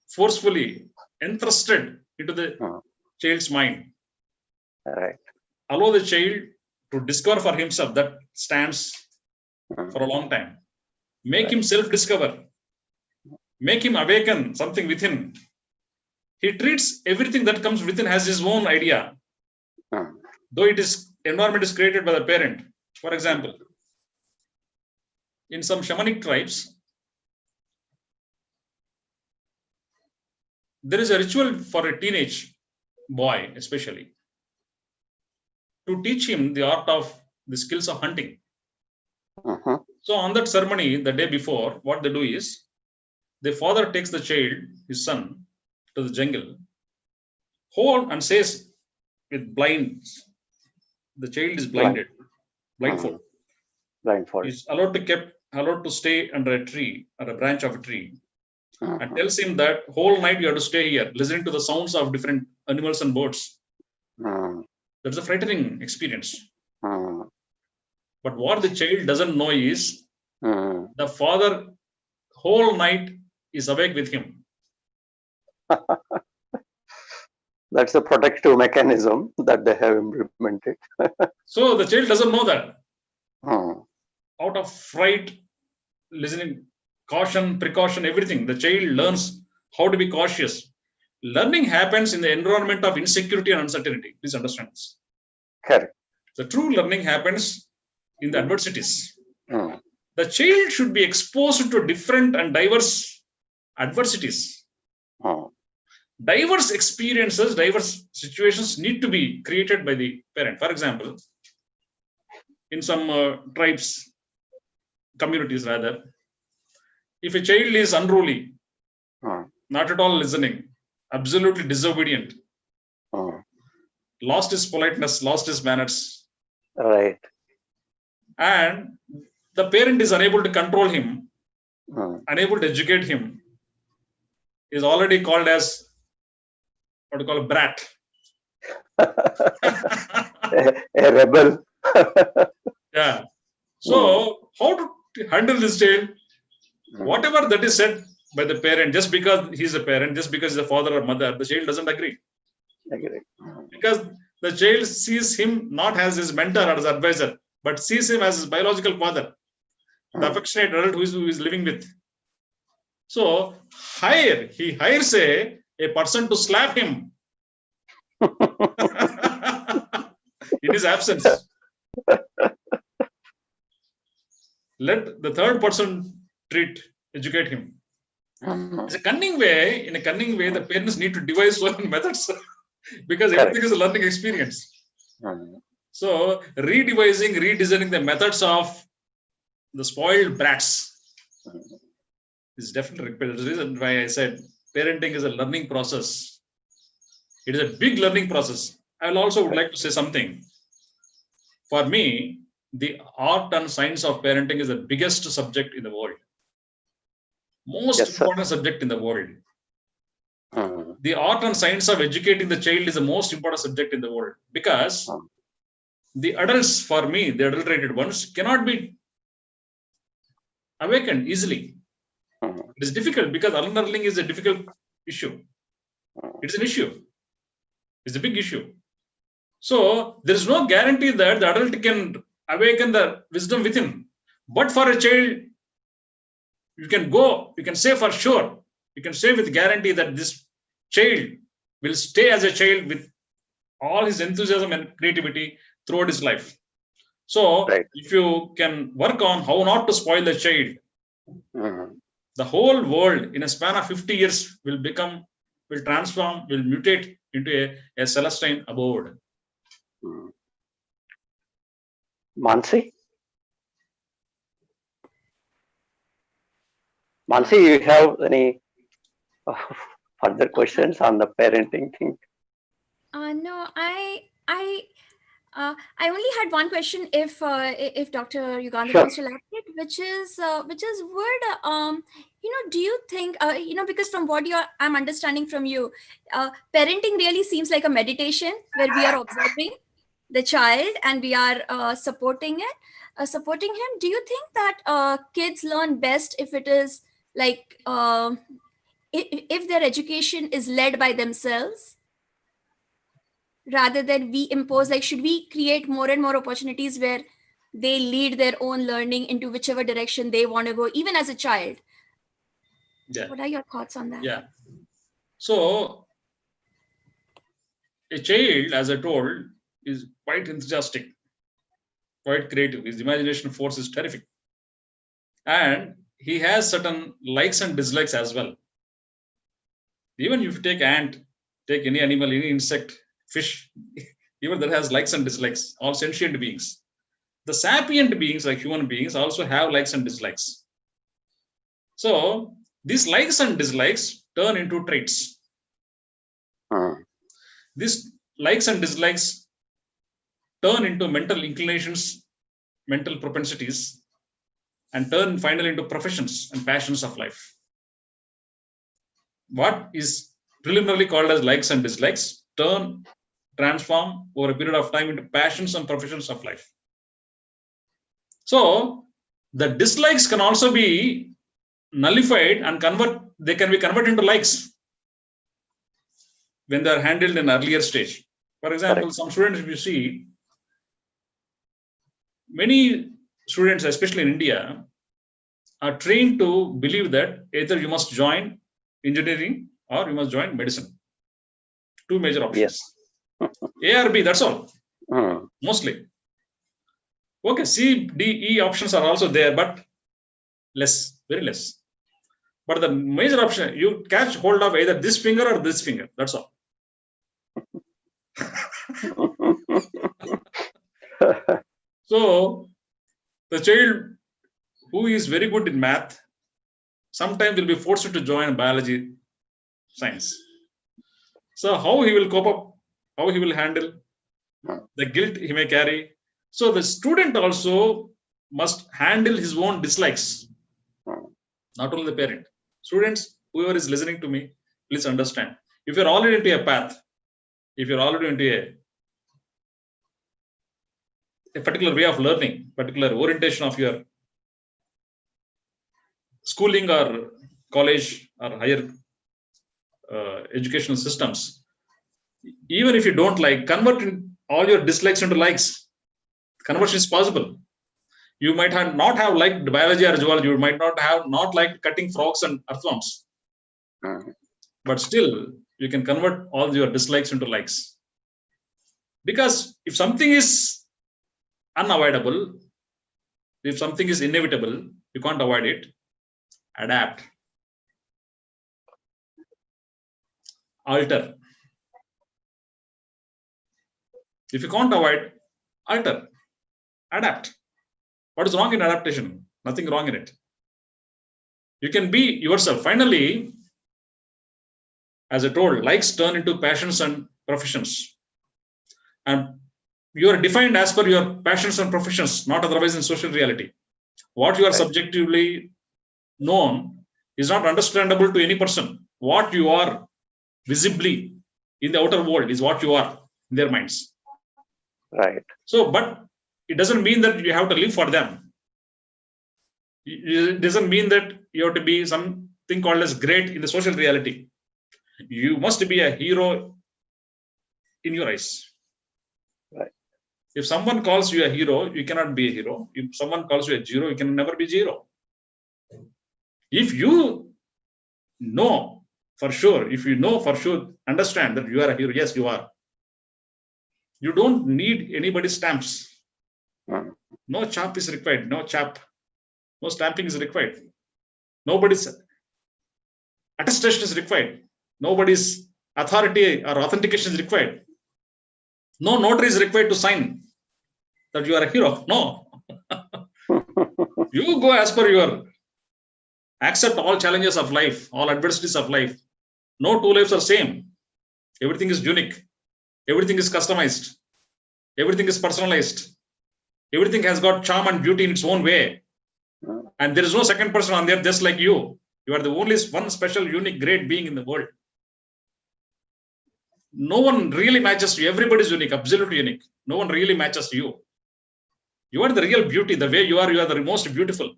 Speaker 1: forcefully, entrusted into the child's mind.
Speaker 2: Right.
Speaker 1: Allow the child to discover for himself that stands for a long time. Make him self-discover. Make him awaken something within. He treats everything that comes within as his own idea. Though environment is created by the parent. For example, in some shamanic tribes, there is a ritual for a teenage boy, especially, to teach him the art of the skills of hunting. So on that ceremony, the day before, what they do is, the father takes the child, his son, to to the jungle, hold and says with blinds, the child is blinded, blindfold.
Speaker 2: Blindfold.
Speaker 1: He's allowed to stay under a tree or a branch of a tree, and tells him that whole night you have to stay here, listening to the sounds of different animals and birds. That's a frightening experience. But what the child doesn't know is the father whole night is awake with him.
Speaker 2: That's a protective mechanism that they have implemented.
Speaker 1: So the child doesn't know that. Out of fright, listening, caution, precaution, everything, the child learns how to be cautious. Learning happens in the environment of insecurity and uncertainty. Please understand this.
Speaker 2: Correct.
Speaker 1: The true learning happens in the adversities. The child should be exposed to different and diverse adversities. Diverse experiences, diverse situations need to be created by the parent. For example, in some tribes, communities rather, if a child is unruly, not at all listening, absolutely disobedient, lost his politeness, lost his manners,
Speaker 2: right,
Speaker 1: and the parent is unable to control him, unable to educate him, is already called as what you call a brat.
Speaker 2: a rebel.
Speaker 1: Yeah. So how to handle this child? Whatever that is said by the parent, just because he's a parent, just because he's a father or mother, the child doesn't agree. Because the child sees him not as his mentor or his advisor, but sees him as his biological father, the affectionate adult who is living with. So he hires a person to slap him in his absence. Let the third person educate him. It's a cunning way. In a cunning way, the parents need to devise certain methods because everything is a learning experience. So redesigning the methods of the spoiled brats is definitely required. That's the reason why I said parenting is a learning process. It is a big learning process. I will also would like to say something. For me, the art and science of parenting is the biggest subject in the world. Most important subject in the world. The art and science of educating the child is the most important subject in the world because the adults, for me, the adulterated ones, cannot be awakened easily. It is difficult because unlearning is a difficult issue. It's an issue. It's a big issue. So there is no guarantee that the adult can awaken the wisdom within. But for a child, you can say for sure, you can say with guarantee that this child will stay as a child with all his enthusiasm and creativity throughout his life. So if you can work on how not to spoil the child, the whole world in a span of 50 years will transform, will mutate into a celestine abode.
Speaker 2: Mansi, you have any further questions on the parenting thing?
Speaker 3: No, I only had one question. If Dr. Uganda wants to elaborate, which is would do you think because from what I'm understanding from you, parenting really seems like a meditation where we are observing the child and we are supporting him. Do you think that kids learn best if it is like if their education is led by themselves rather than we impose? Like, should we create more and more opportunities where they lead their own learning into whichever direction they want to go, even as a child? What are your thoughts on that?
Speaker 1: So a child, as I told, is quite enthusiastic, quite creative. His imagination force is terrific. And he has certain likes and dislikes as well. Even if you take ant, take any animal, any insect, fish, even that has likes and dislikes, all sentient beings. The sapient beings, like human beings, also have likes and dislikes. So these likes and dislikes turn into traits. These likes and dislikes turn into mental inclinations, mental propensities, and turn finally into professions and passions of life. What is preliminarily called as likes and dislikes transform over a period of time into passions and professions of life. So the dislikes can also be nullified and they can be converted into likes when they are handled in an earlier stage. For example,
Speaker 2: Correct.
Speaker 1: some students, if you see, many students, especially in India, are trained to believe that either you must join engineering or you must join medicine. Two major options.
Speaker 2: Yes.
Speaker 1: A or B, that's all. Mostly. Okay, C, D, E options are also there, but less, very less. But the major option, you catch hold of either this finger or this finger. That's all. So the child who is very good in math sometimes will be forced to join biology science. So how he will cope up, how he will handle the guilt he may carry. So the student also must handle his own dislikes, not only the parent. Students, whoever is listening to me, please understand. If you're already into a path, if you're already into a particular way of learning, particular orientation of your schooling or college or higher educational systems, even if you don't like, convert all your dislikes into likes. Conversion is possible. You might not have liked biology or zoology. You might not liked cutting frogs and earthworms. But still, you can convert all your dislikes into likes. Because if something is unavoidable, if something is inevitable, you can't avoid it, adapt, alter. If you can't avoid, alter, adapt. What is wrong in adaptation? Nothing wrong in it. You can be yourself. Finally, as I told, likes turn into passions and professions. And you are defined as per your passions and professions, not otherwise in social reality. What you are subjectively known is not understandable to any person. What you are visibly in the outer world is what you are in their minds.
Speaker 2: Right.
Speaker 1: So, but it doesn't mean that you have to live for them. It doesn't mean that you have to be something called as great in the social reality. You must be a hero in your eyes.
Speaker 2: Right.
Speaker 1: If someone calls you a hero, you cannot be a hero. If someone calls you a zero, you can never be zero. If you know for sure, understand that you are a hero, yes, you are. You don't need anybody's stamps. No chap is required. No stamping is required. Nobody's attestation is required. Nobody's authority or authentication is required. No notary is required to sign that you are a hero. No. You go as per your, accept all challenges of life, all adversities of life. No two lives are same. Everything is unique. Everything is customized. Everything is personalized. Everything has got charm and beauty in its own way. And there is no second person on there just like you. You are the only one special, unique, great being in the world. No one really matches you. Everybody is unique, absolutely unique. No one really matches you. You are the real beauty. The way you are the most beautiful.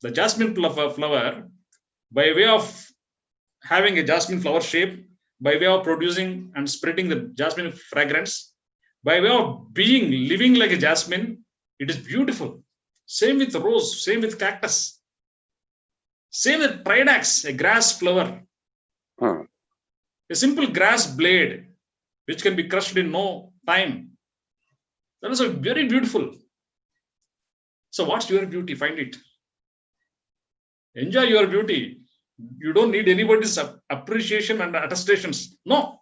Speaker 1: The jasmine flower, by way of having a jasmine flower shape, by way of producing and spreading the jasmine fragrance, by way of living like a jasmine, it is beautiful. Same with rose, same with cactus, same with pridax, a grass flower. A simple grass blade, which can be crushed in no time. That is very beautiful. So what's your beauty? Find it. Enjoy your beauty. You don't need anybody's appreciation and attestations. No,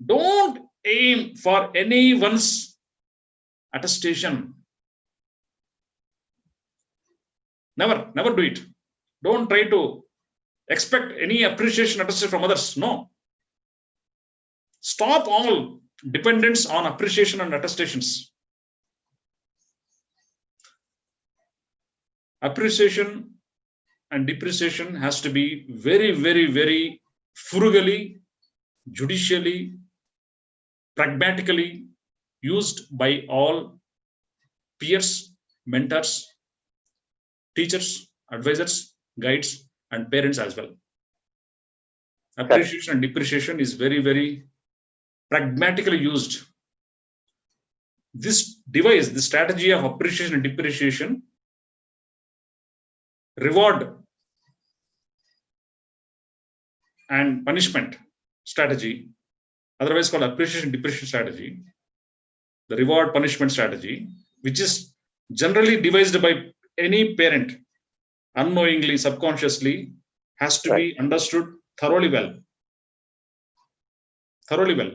Speaker 1: don't aim for anyone's attestation. Never do it. Don't try to expect any appreciation attestation from others. No. Stop all dependence on appreciation and attestations. Appreciation and depreciation has to be very, very, very frugally, judicially, pragmatically used by all peers, mentors, teachers, advisors, guides, and parents as well. Appreciation and depreciation is very, very pragmatically used. This device, the strategy of appreciation and depreciation, reward and punishment strategy, otherwise called appreciation depreciation strategy, the reward punishment strategy, which is generally devised by any parent, unknowingly, subconsciously, has to be understood thoroughly well. Thoroughly well.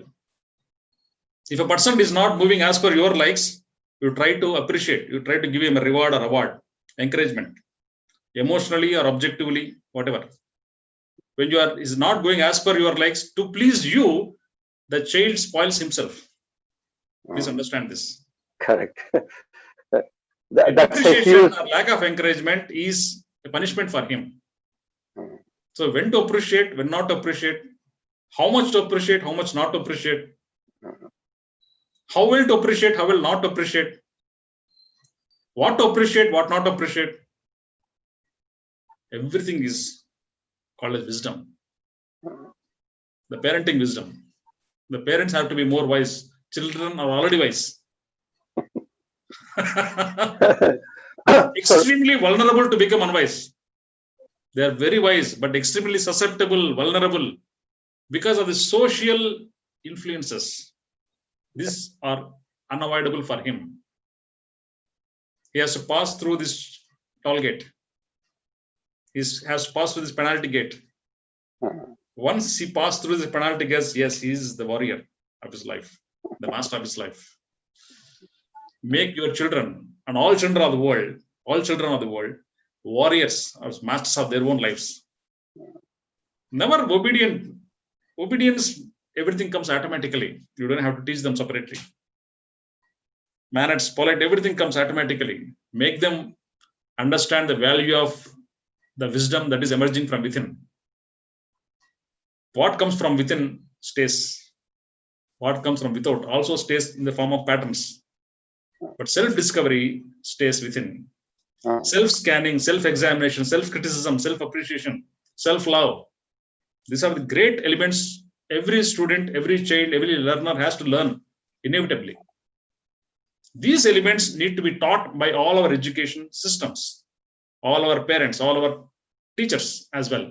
Speaker 1: If a person is not moving as per your likes, you try to appreciate, you try to give him a reward or award, encouragement, emotionally or objectively, whatever. When you are is not going as per your likes to please you, the child spoils himself. Please understand this.
Speaker 2: Correct.
Speaker 1: Appreciation or lack of encouragement is a punishment for him. So when to appreciate, when not to appreciate, how much to appreciate, how much not to appreciate, how well to appreciate, how well not to appreciate, what to appreciate, what not to appreciate. Everything is called as wisdom. The parenting wisdom. The parents have to be more wise. Children are already wise. Extremely vulnerable to become unwise. They are very wise, but extremely susceptible, vulnerable because of the social influences. These are unavoidable for him. He has to pass through this toll gate. He has to pass through this penalty gate. Once he passed through this penalty gate, yes, he is the warrior of his life, the master of his life. Make your children and all children of the world, warriors or masters of their own lives. Never obedient. Obedience, everything comes automatically. You don't have to teach them separately. Manners, polite, everything comes automatically. Make them understand the value of the wisdom that is emerging from within. What comes from within stays. What comes from without also stays in the form of patterns. But self-discovery stays within. Self-scanning, self-examination, self-criticism, self-appreciation, self-love. These are the great elements every student, every child, every learner has to learn inevitably. These elements need to be taught by all our education systems, all our parents, all our teachers as well.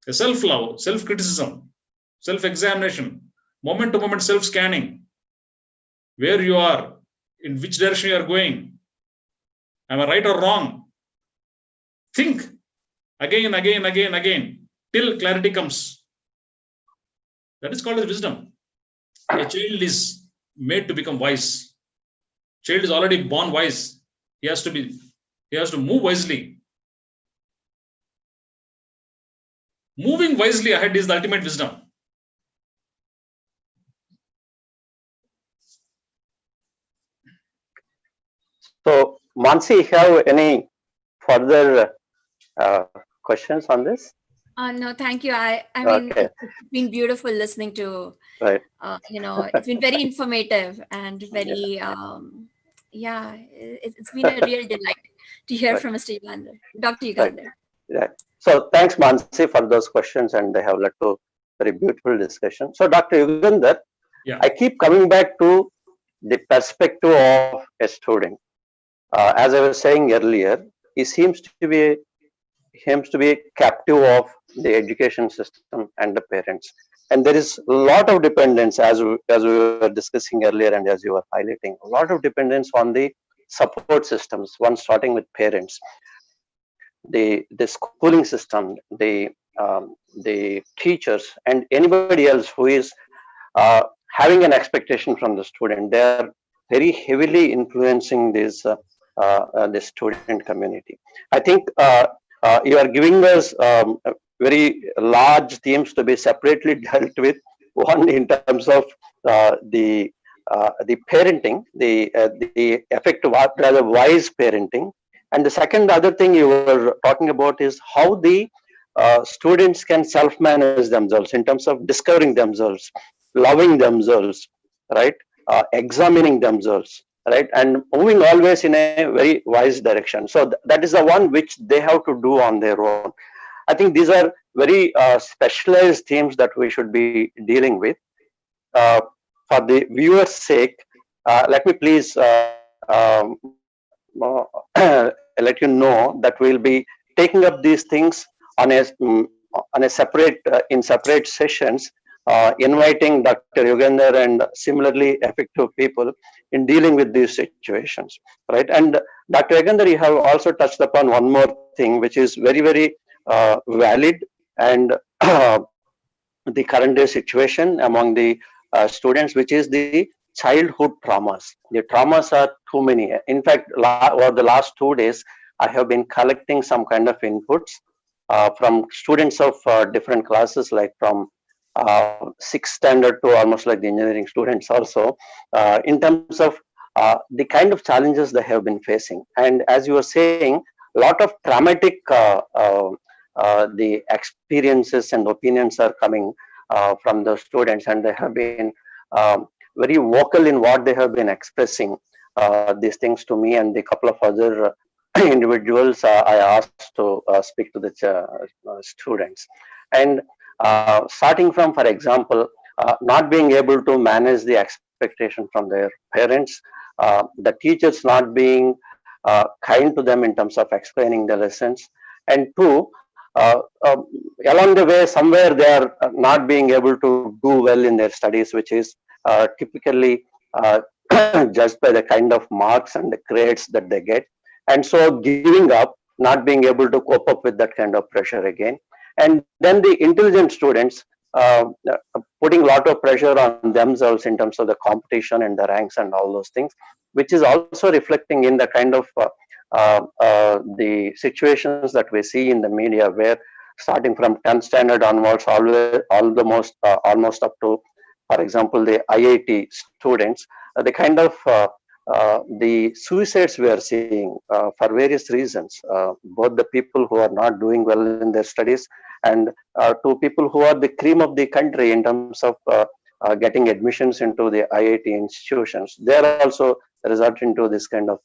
Speaker 1: A self-love, self-criticism, self-examination, moment-to-moment self-scanning, where you are, in which direction you are going, am I right or wrong? Think again, till clarity comes. That is called as wisdom. A child is made to become wise. Child is already born wise. He has to move wisely. Moving wisely ahead is the ultimate wisdom.
Speaker 2: So, Mansi, have any further questions on this?
Speaker 3: No, thank you. I mean,
Speaker 2: Okay.
Speaker 3: it's been beautiful listening to,
Speaker 2: Right.
Speaker 3: it's been very informative and very, it's been a real delight to hear from Mr. Yugandhar, Dr. Yugandhar.
Speaker 2: Yeah. So thanks, Mansi, for those questions, and they have led to very beautiful discussion. So, Dr. Yugandhar, I keep coming back to the perspective of a student. As I was saying earlier, he seems to be captive of the education system and the parents, and there is a lot of dependence, as we were discussing earlier, and as you were highlighting, a lot of dependence on the support systems. One starting with parents, the schooling system, the teachers, and anybody else who is having an expectation from the student. They are very heavily influencing this the student community. I think you are giving us very large themes to be separately dealt with, One in terms of the parenting, the effective, rather wise parenting, and the second other thing you were talking about is how the students can self-manage themselves in terms of discovering themselves, loving themselves, right? Examining themselves, right? And moving always in a very wise direction. So that is the one which they have to do on their own. I think these are very specialized themes that we should be dealing with. Uh, for the viewer's sake, let me please let you know that we'll be taking up these things on a separate in separate sessions, inviting Dr. Yogender and similarly effective people in dealing with these situations, right? And Dr. Yogender, you have also touched upon one more thing, which is very valid, and the current day situation among the students, which is the childhood traumas. The traumas are too many. In fact, over the last 2 days, I have been collecting some kind of inputs from students of different classes, like from sixth standard to almost like the engineering students also, in terms of the kind of challenges they have been facing. And as you were saying, a lot of traumatic the experiences and opinions are coming from the students, and they have been very vocal in what they have been expressing these things to me and the couple of other individuals I asked to speak to the students. And starting from, for example, not being able to manage the expectation from their parents, the teachers not being kind to them in terms of explaining the lessons, and two, along the way, somewhere they are not being able to do well in their studies, which is typically judged by the kind of marks and the grades that they get. And so giving up, not being able to cope up with that kind of pressure again. And then the intelligent students putting a lot of pressure on themselves in terms of the competition and the ranks and all those things, which is also reflecting in the kind of the situations that we see in the media, where starting from 10th standard onwards, almost up to, for example, the IIT students, the kind of the suicides we are seeing for various reasons, both the people who are not doing well in their studies and to people who are the cream of the country in terms of getting admissions into the IIT institutions. They are also resulting to this kind of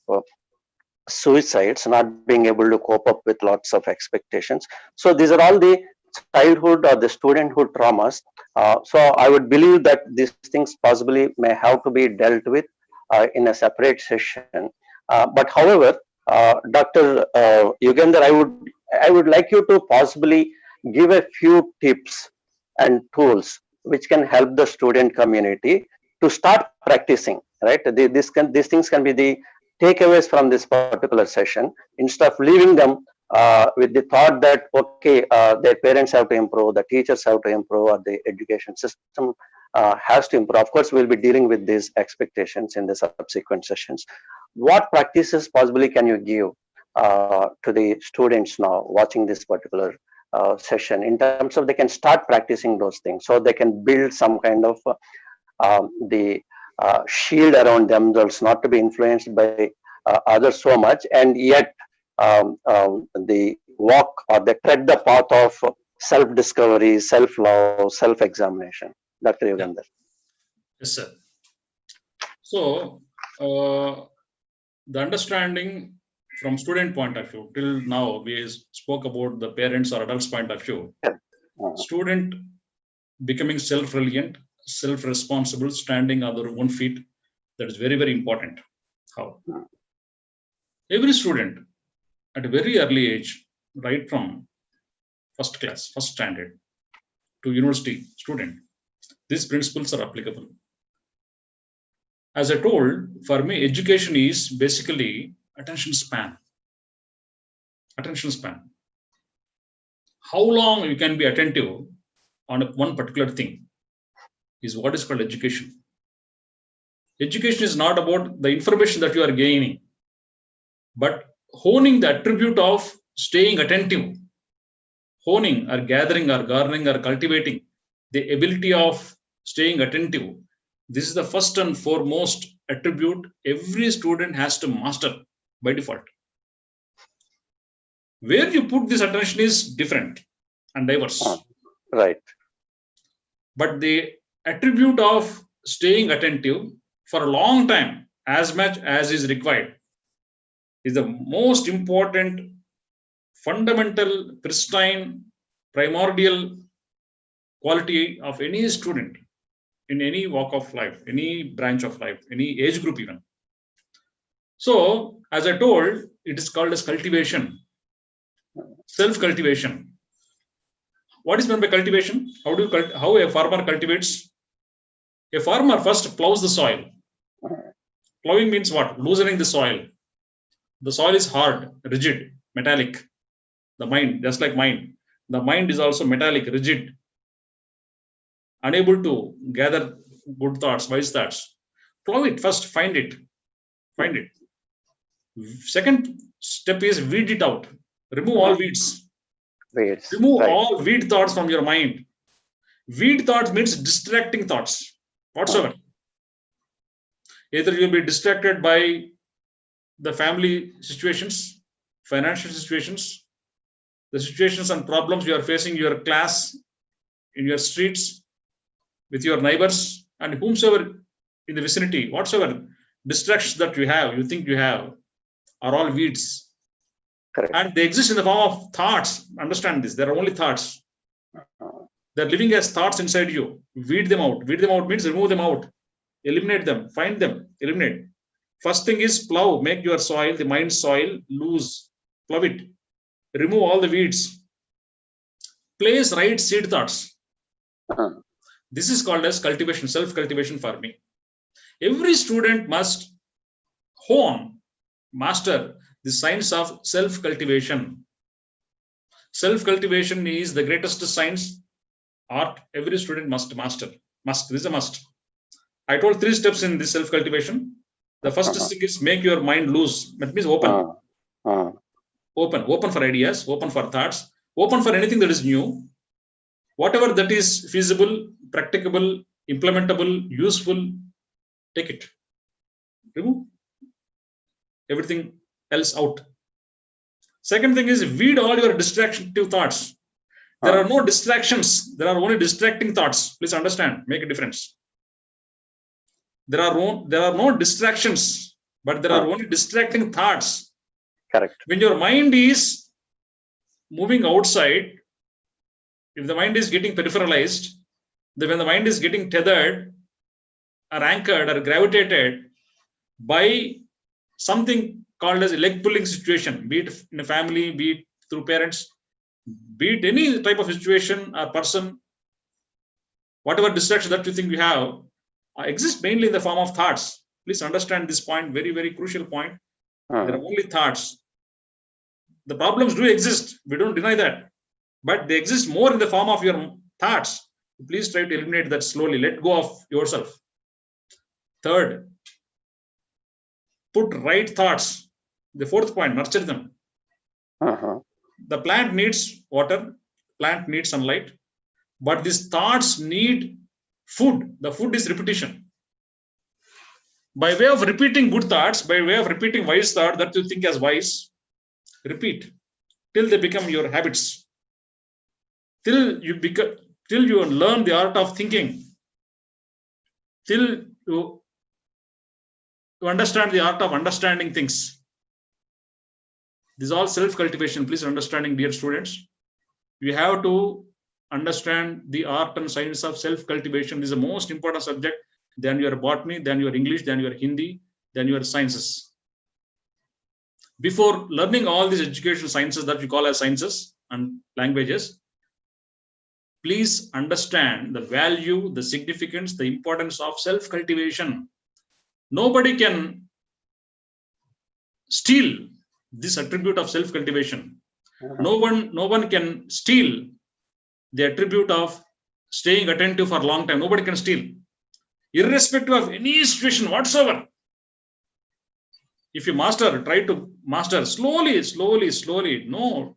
Speaker 2: suicides, not being able to cope up with lots of expectations. So these are all the childhood or the studenthood traumas. So I would believe that these things possibly may have to be dealt with in a separate session. But however, Dr. Yugender, I would like you to possibly give a few tips and tools which can help the student community to start practicing. Right? These things can be the takeaways from this particular session, instead of leaving them with the thought that, okay, their parents have to improve, the teachers have to improve, or the education system has to improve. Of course, we'll be dealing with these expectations in the subsequent sessions. What practices possibly can you give to the students now watching this particular session, in terms of they can start practicing those things, so they can build some kind of the shield around themselves, not to be influenced by others so much, and yet the walk or they tread the path of self-discovery, self-love, self-examination. Dr. Yogender.
Speaker 1: Yes, sir. So the understanding from student point of view, till now we spoke about the parents or adults point of view. Student becoming self-reliant, self-responsible, standing on their own feet, that is very important. How? Every student at a very early age, right from first class, first standard to university student, these principles are applicable. As I told, for me, education is basically attention span. Attention span. How long you can be attentive on one particular thing is what is called education. Education is not about the information that you are gaining, but honing the attribute of staying attentive, honing or gathering or garnering or cultivating the ability of staying attentive. This is the first and foremost attribute every student has to master by default. Where you put this attention is different and diverse.
Speaker 2: Right.
Speaker 1: But the attribute of staying attentive for a long time, as much as is required, is the most important, fundamental, pristine, primordial quality of any student in any walk of life, any branch of life, any age group even. So, as I told, it is called as cultivation, self-cultivation. What is meant by cultivation? How a farmer cultivates? A farmer first plows the soil. Plowing means what? Loosening the soil. The soil is hard, rigid, metallic. The mind, just like mind, the mind is also metallic, rigid, unable to gather good thoughts, wise thoughts. Plow it first, find it. Second step is weed it out. Remove all weeds. Remove all weed thoughts from your mind. Weed thoughts means distracting thoughts whatsoever. Either you'll be distracted by the family situations, financial situations, the situations and problems you are facing in your class, in your streets, with your neighbors, and whomsoever in the vicinity, whatsoever distractions that you think you have, are all weeds.
Speaker 2: Correct.
Speaker 1: And they exist in the form of thoughts. Understand this. There are only thoughts. They're living as thoughts inside you. Weed them out. Weed them out means remove them out. Eliminate them. Find them. Eliminate. First thing is plow. Make your soil, the mind soil, loose. Plow it. Remove all the weeds. Place right seed thoughts. This is called as cultivation, self-cultivation for me. Every student must master the science of self-cultivation. Self-cultivation is the greatest science, art every student must master. This is a must. I told 3 steps in this self-cultivation. The first thing is make your mind loose. That means open. Open for ideas, open for thoughts, open for anything that is new. Whatever that is feasible, practicable, implementable, useful, take it. Remove everything else out. Second thing is weed all your distractive thoughts. There are no distractions. There are only distracting thoughts. Please understand. Make a difference. There are no distractions, but there are only distracting thoughts.
Speaker 2: Correct.
Speaker 1: When your mind is moving outside, if the mind is getting peripheralized, when the mind is getting tethered or anchored or gravitated by something called as a leg pulling situation, be it in a family, be it through parents, be it any type of situation or person, whatever distraction that you think you have, exists mainly in the form of thoughts. Please understand this point, very, very crucial point. There are only thoughts. The problems do exist. We don't deny that. But they exist more in the form of your thoughts. Please try to eliminate that slowly. Let go of yourself. Third, put right thoughts. The fourth point, nurture them. The plant needs water. Plant needs sunlight. But these thoughts need food. The food is repetition. By way of repeating good thoughts, by way of repeating wise thought that you think as wise, repeat till they become your habits. Till you learn the art of thinking. Till you understand the art of understanding things. This is all self-cultivation. Please understanding, dear students. You have to understand the art and science of self-cultivation. This is the most important subject than your botany, than your English, than your Hindi, than your sciences. Before learning all these educational sciences that we call as sciences and languages, please understand the value, the significance, the importance of self-cultivation. Nobody can steal this attribute of self-cultivation. No one can steal the attribute of staying attentive for a long time. Nobody can steal, irrespective of any situation whatsoever. If you try to master slowly. No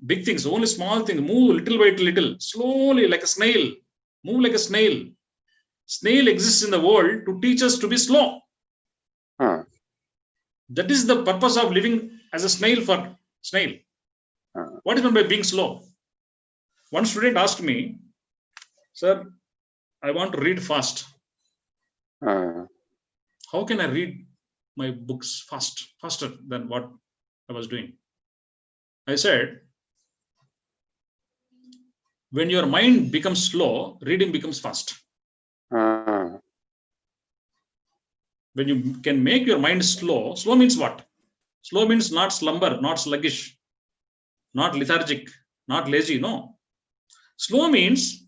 Speaker 1: big things, only small things. Move little by little, slowly, like a snail. Move like a snail. Snail exists in the world to teach us to be slow. That is the purpose of living as a snail for snail. What is meant by being slow? One student asked me, sir, I want to read fast. How can I read my books faster than what I was doing? I said, when your mind becomes slow, reading becomes fast. When you can make your mind slow, slow means what? Slow means not slumber, not sluggish, not lethargic, not lazy. No. Slow means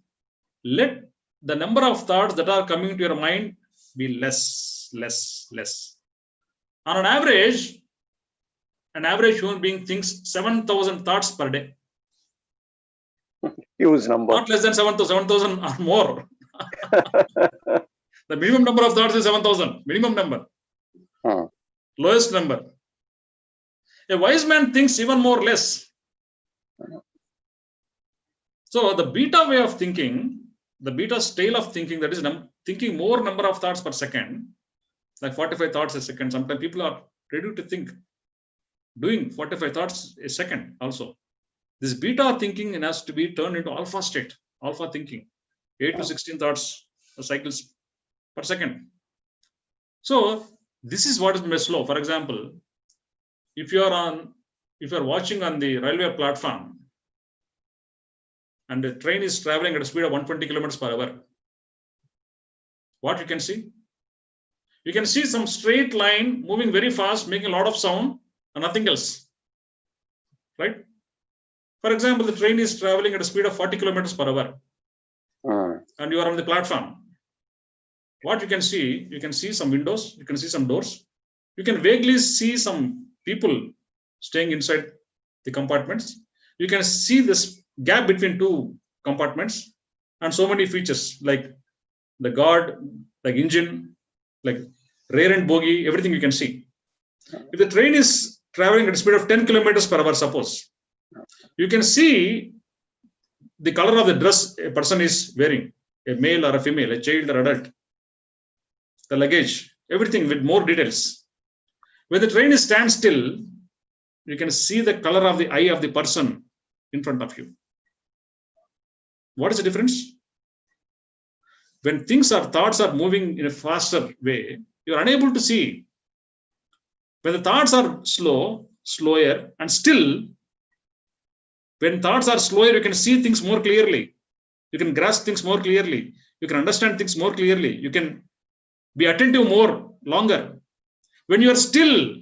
Speaker 1: let the number of thoughts that are coming to your mind be less. On an average human being thinks 7,000 thoughts per day.
Speaker 2: Huge number.
Speaker 1: Not less than 7,000 or more. The minimum number of thoughts is 7,000. Minimum number. Lowest number. A wise man thinks even more less. So the beta way of thinking, the beta style of thinking, that is thinking more number of thoughts per second, like 45 thoughts a second. Sometimes people are ready to think, doing 45 thoughts a second also. This beta thinking has to be turned into alpha state, alpha thinking, 8 to 16 thoughts cycles per second. So this is what is slow. For example, if you are watching on the railway platform and the train is traveling at a speed of 120 kilometers per hour, what you can see? You can see some straight line moving very fast, making a lot of sound and nothing else, right? For example, the train is traveling at a speed of 40 kilometers per hour and you are on the platform. What you can see some windows, you can see some doors, you can vaguely see some people staying inside the compartments. You can see this gap between two compartments and so many features like the guard, like engine, like rear end bogie, everything you can see. If the train is traveling at a speed of 10 kilometers per hour, suppose, you can see the color of the dress a person is wearing, a male or a female, a child or adult, the luggage, everything with more details. When the train is stand still, you can see the color of the eye of the person in front of you. What is the difference? When thoughts are moving in a faster way, you are unable to see. When the thoughts are slower, and still, when thoughts are slower, you can see things more clearly. You can grasp things more clearly. You can understand things more clearly. You can be attentive more longer. When you are still,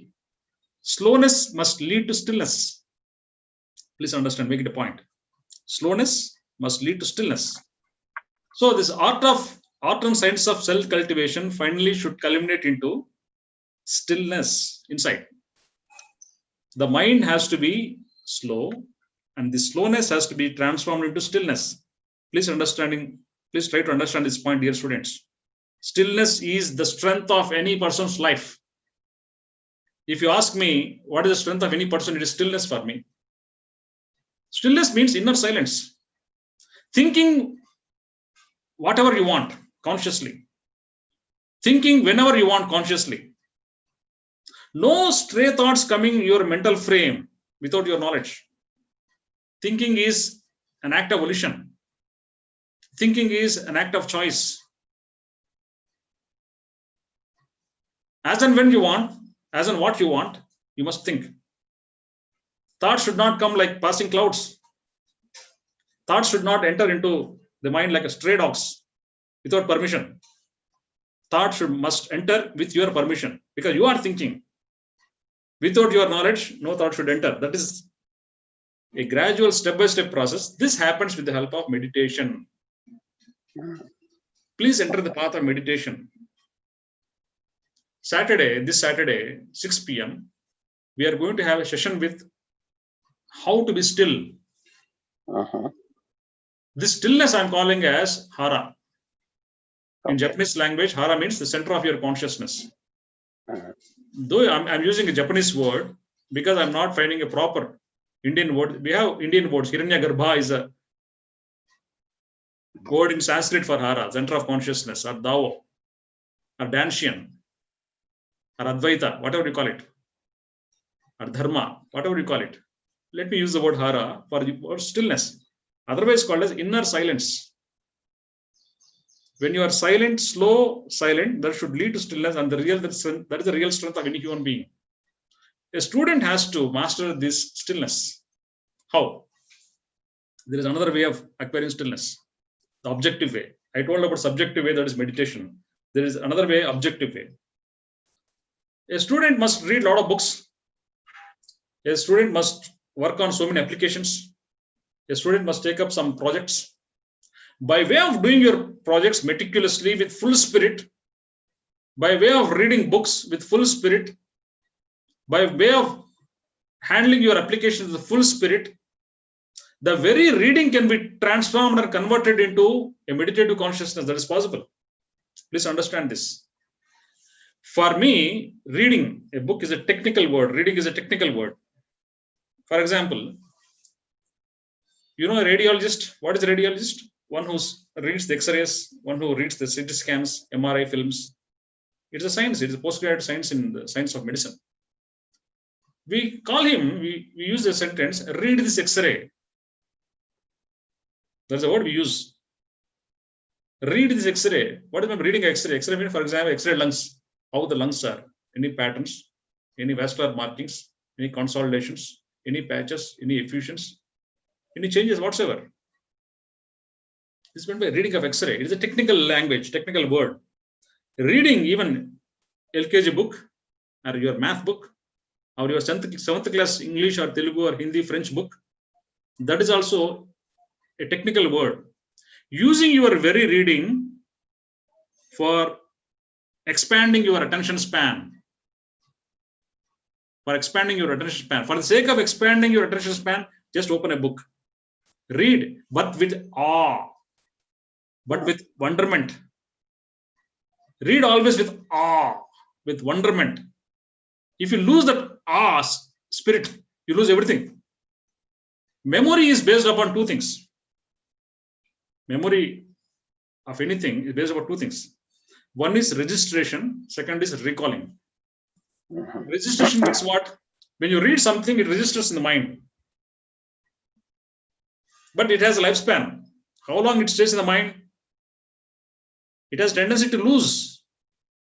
Speaker 1: slowness must lead to stillness. Please understand, make it a point. Slowness must lead to stillness. So this art and science of self-cultivation finally should culminate into stillness inside. The mind has to be slow and the slowness has to be transformed into stillness. Please try to understand this point, dear students. Stillness is the strength of any person's life. If you ask me, what is the strength of any person? It is stillness for me. Stillness means inner silence. Thinking whatever you want consciously. Thinking whenever you want consciously. No stray thoughts coming in your mental frame without your knowledge. Thinking is an act of volition. Thinking is an act of choice. As and when you want, as and what you want, you must think. Thoughts should not come like passing clouds. Thoughts should not enter into the mind like a stray dogs without permission. Thoughts must enter with your permission because you are thinking. Without your knowledge, no thought should enter. That is a gradual step-by-step process. This happens with the help of meditation. Please enter the path of meditation. This Saturday, 6 p.m., we are going to have a session with how to be still. This stillness I'm calling as hara. In Japanese language, hara means the center of your consciousness. Though I'm using a Japanese word because I'm not finding a proper Indian word. We have Indian words. Hiranyagarbha is a word in Sanskrit for Hara, center of consciousness, or Dao, or Danshan, or Advaita, whatever you call it, or Dharma, whatever you call it. Let me use the word Hara for the word stillness, otherwise called as inner silence. When you are silent, slow, silent, that should lead to stillness, and that is the real strength of any human being. A student has to master this stillness. How? There is another way of acquiring stillness, the objective way. I told about subjective way, that is meditation. There is another way, objective way. A student must read a lot of books. A student must work on so many applications. A student must take up some projects. By way of doing your projects meticulously with full spirit, by way of reading books with full spirit, by way of handling your applications with full spirit, the very reading can be transformed or converted into a meditative consciousness. That is possible. Please understand this. For me, reading a book is a technical word. Reading is a technical word. For example, you know a radiologist. What is a radiologist? One who reads the X-rays, one who reads the CT scans, MRI films. It's a science. It's a postgraduate science in the science of medicine. We call him, we use the sentence, read this X-ray. That's the word we use. Read this X-ray. What is reading X-ray? X-ray means, for example, X-ray lungs. How the lungs are. Any patterns, any vascular markings, any consolidations, any patches, any effusions, any changes whatsoever. This is meant by reading of X-ray. It is a technical language, technical word. Reading even LKG book or your math book or your 7th class English or Telugu or Hindi, French book, that is also a technical word. Using your very reading for expanding your attention span. For expanding your attention span. For the sake of expanding your attention span, just open a book. Read, but with awe, but with wonderment. Read always with awe, with wonderment. If you lose that awe spirit, you lose everything. Memory is based upon two things. Memory of anything is based upon two things. One is registration, second is recalling. Registration means what? When you read something, it registers in the mind. But it has a lifespan. How long it stays in the mind? It has tendency to lose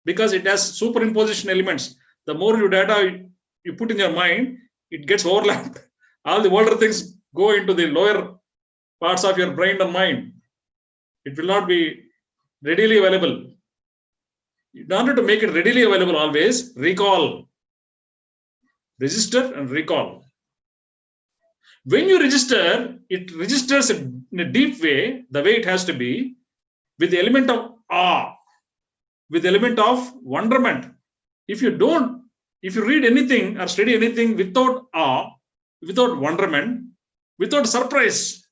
Speaker 1: because it has superimposition elements. The more data you put in your mind, it gets overlapped. All the older things go into the lower parts of your brain and mind. It will not be readily available. In order to make it readily available always, recall. Register and recall. When you register, it registers in a deep way, the way it has to be, with the element of awe, with the element of wonderment. If you read anything or study anything without awe, without wonderment, without surprise,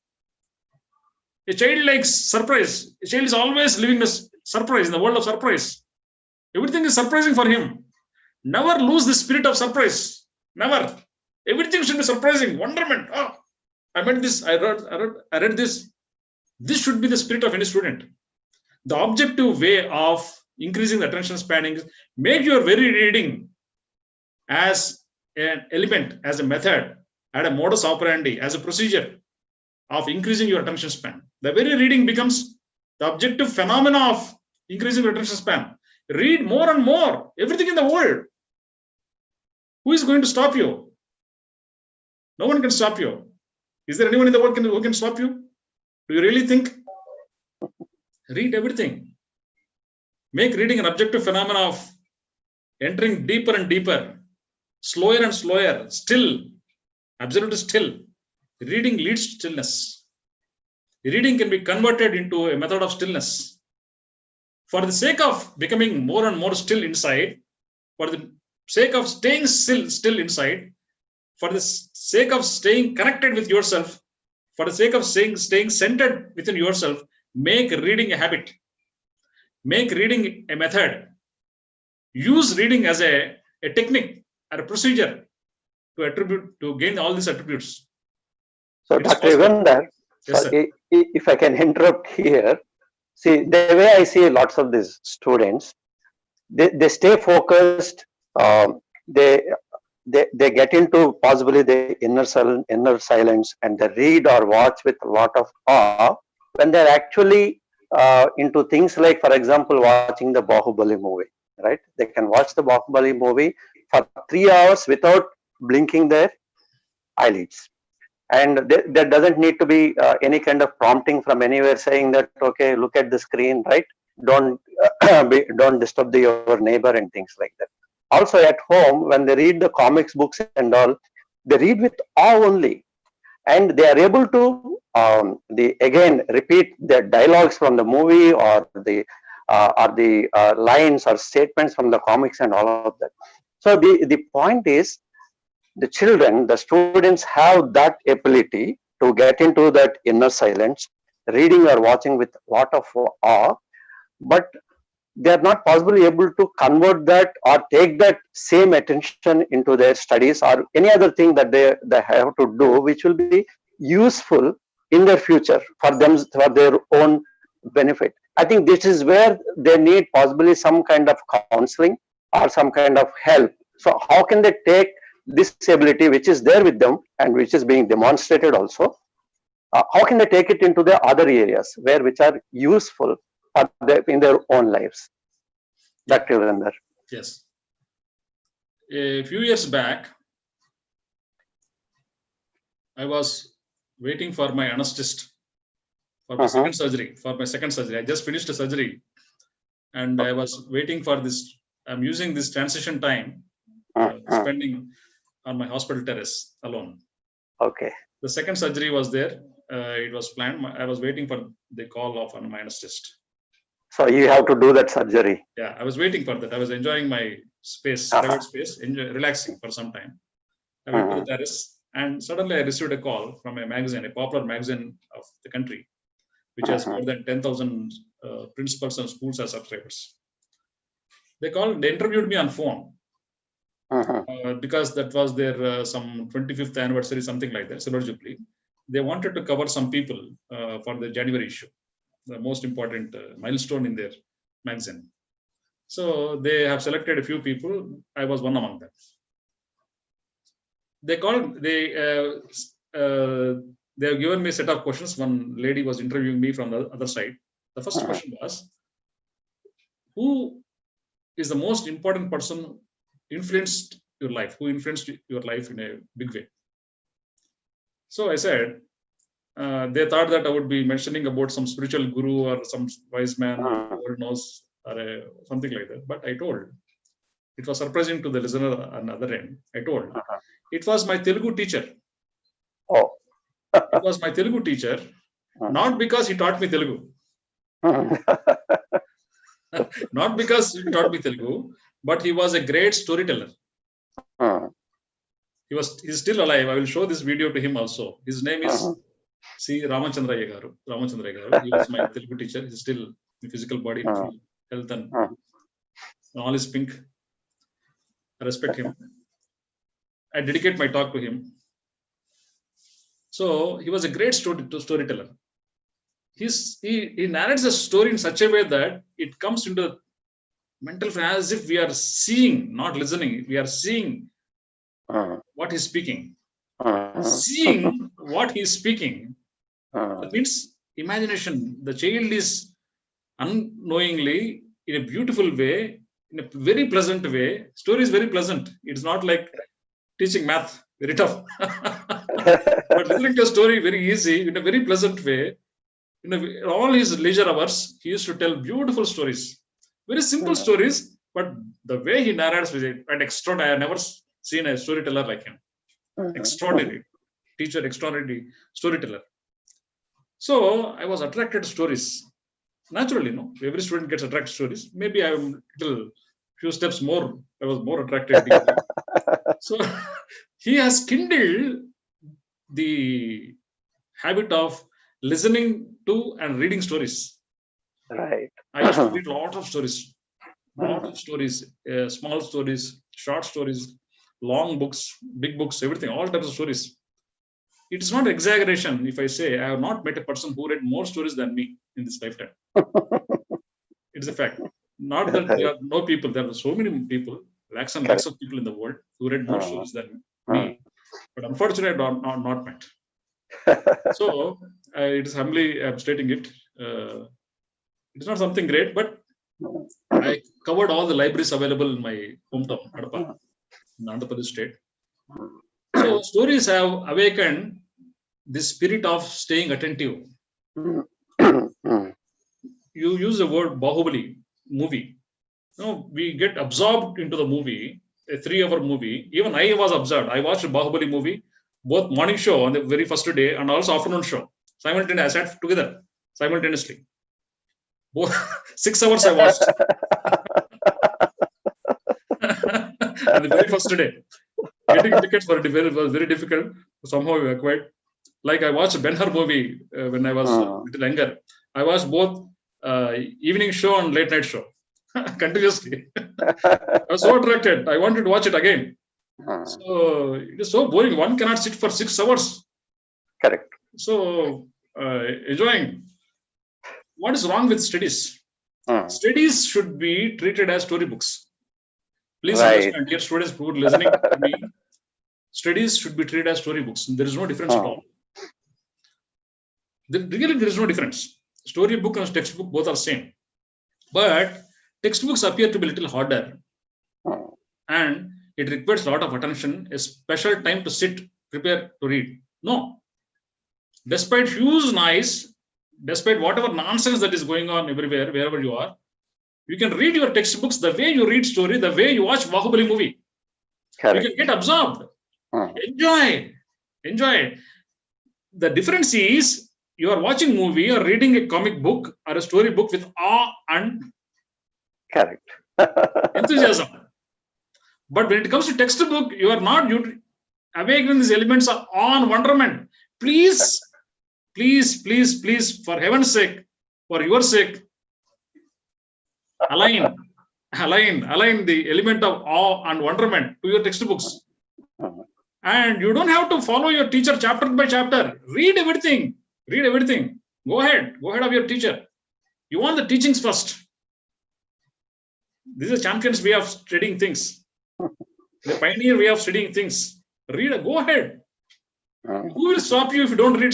Speaker 1: a child likes surprise. A child is always living a surprise, in the world of surprise. Everything is surprising for him. Never lose the spirit of surprise. Never. Everything should be surprising. Wonderment. Oh, I met this. I read this. This should be the spirit of any student. The objective way of increasing the attention span is make your very reading as an element, as a method, as a modus operandi, as a procedure of increasing your attention span. The very reading becomes the objective phenomena of increasing your attention span. Read more and more. Everything in the world. Who is going to stop you? No one can stop you. Is there anyone in the world who can stop you? Do you really think? Read everything. Make reading an objective phenomenon of entering deeper and deeper, slower and slower, still, absolutely still. Reading leads to stillness. Reading can be converted into a method of stillness. For the sake of becoming more and more still inside, for the sake of staying still inside, for the sake of staying connected with yourself, for the sake of staying centered within yourself, make reading a habit. Make reading a method. Use reading as a technique or a procedure to gain all these attributes.
Speaker 2: So, Dr. Yugandhar,
Speaker 1: Yes,
Speaker 2: So
Speaker 1: sir.
Speaker 2: if I can interrupt here, see the way I see lots of these students, they stay focused. They they get into possibly the inner silence, and they read or watch with a lot of awe when they're actually into things like, for example, watching the Bahubali movie. Right? They can watch the Bahubali movie for 3 hours without blinking their eyelids, and there doesn't need to be any kind of prompting from anywhere saying that, okay, look at the screen, right? Don't don't disturb your neighbor and things like that. Also at home, when they read the comics books and all, they read with awe only, and they are able to the again repeat the dialogues from the movie, or the lines or statements from the comics and all of that. So the point is, the children, the students have that ability to get into that inner silence, reading or watching with a lot of awe, but they are not possibly able to convert that or take that same attention into their studies or any other thing that they have to do, which will be useful in their future for them, for their own benefit. I think this is where they need possibly some kind of counseling or some kind of help. So how can they take this ability which is there with them and which is being demonstrated also, how can they take it into the other areas where which are useful for in their own lives?
Speaker 1: Yeah.
Speaker 2: Back to you, Virender.
Speaker 1: Yes. A few years back, I was waiting for my anesthetist for my second surgery. I just finished a surgery, and I was waiting for this. I'm using this transition time, spending on my hospital terrace alone.
Speaker 2: Okay.
Speaker 1: The second surgery was there. It was planned. I was waiting for the call of my anesthetist.
Speaker 2: So you have to do that surgery.
Speaker 1: Yeah, I was waiting for that. I was enjoying my space, private space, relaxing for some time. I went to the terrace, and suddenly I received a call from a magazine, a popular magazine of the country, which has more than 10,000 principals and schools as subscribers. They interviewed me on phone because that was their some 25th anniversary, something like that, Silver Jubilee. They wanted to cover some people for the January issue, the most important milestone in their magazine. So they have selected a few people. I was one among them. They have given me a set of questions. One lady was interviewing me from the other side. The first question was, who is the most important person influenced your life? Who influenced your life in a big way? So I said, they thought that I would be mentioning about some spiritual guru or some wise man who knows, or something like that. But I told, it was surprising to the listener on the other end. I told, it was my Telugu teacher.
Speaker 2: Oh.
Speaker 1: It was my Telugu teacher, not because he taught me Telugu. Not because he taught me Telugu, but he was a great storyteller. He's still alive. I will show this video to him also. His name is C. Ramachandraya Garu. He was my Telugu teacher. He's still in physical body, health, and all is pink. I respect him. I dedicate my talk to him. So he was a great storyteller. He narrates a story in such a way that it comes into mental as if we are seeing, not listening. We are seeing what he's speaking. Seeing what he's speaking. That means imagination. The child is unknowingly, in a beautiful way, in a very pleasant way. Story is very pleasant. It's not like teaching math, very tough. But listening to a story very easy, in a very pleasant way. In all his leisure hours, he used to tell beautiful stories. Very simple stories, but the way he narrates with it, and extraordinary. I have never seen a storyteller like him. Extraordinary teacher, extraordinary storyteller. So I was attracted to stories. Naturally, no. Every student gets attracted to stories. Maybe I am little few steps more. I was more attracted. So he has kindled the habit of listening to and reading stories.
Speaker 2: Right.
Speaker 1: I used to read a lot of stories, small stories, short stories, long books, big books, everything, all types of stories. It's not exaggeration if I say I have not met a person who read more stories than me in this lifetime. It's a fact. Not that there are no people. There are so many people, lakhs and lakhs of people in the world who read more stories than me. But unfortunately, I not met. So it is humbly I'm stating it. It's not something great, but I covered all the libraries available in my hometown, Kadapa, in Andhra Pradesh state. So stories have awakened the spirit of staying attentive. You use the word Bahubali movie. No, we get absorbed into the movie, a 3-hour movie. Even I was absorbed. I watched Bahubali movie, both morning show on the very first day and also afternoon show. Simultaneously, I sat together simultaneously. 6 hours I watched. On the very first day. Getting tickets was very difficult. Somehow we acquired. Like I watched Ben-Hur movie when I was little younger. I watched both evening show and late night show continuously. I was so attracted. I wanted to watch it again. So it is so boring. One cannot sit for 6 hours.
Speaker 2: Correct.
Speaker 1: So enjoying. What is wrong with studies? Studies should be treated as storybooks. Please understand, dear students who are listening to me, studies should be treated as storybooks. There is no difference at all. Really, there is no difference. Storybook and textbook both are same. But textbooks appear to be a little harder. And it requires a lot of attention, a special time to sit, prepare to read. No. Despite huge noise, despite whatever nonsense that is going on everywhere, wherever you are, you can read your textbooks the way you read story, the way you watch Bahubali movie. Correct. You can get absorbed. Enjoy. The difference is you are watching movie or reading a comic book or a story book with awe and enthusiasm. But when it comes to textbook, you are not awakening these elements of awe and wonderment. Please, for heaven's sake, for your sake, align the element of awe and wonderment to your textbooks. And you don't have to follow your teacher chapter by chapter. Read everything. Go ahead of your teacher. You want the teachings first. This is a champion's way of studying things. The pioneer way of studying things. Go ahead. Who will stop you if you don't read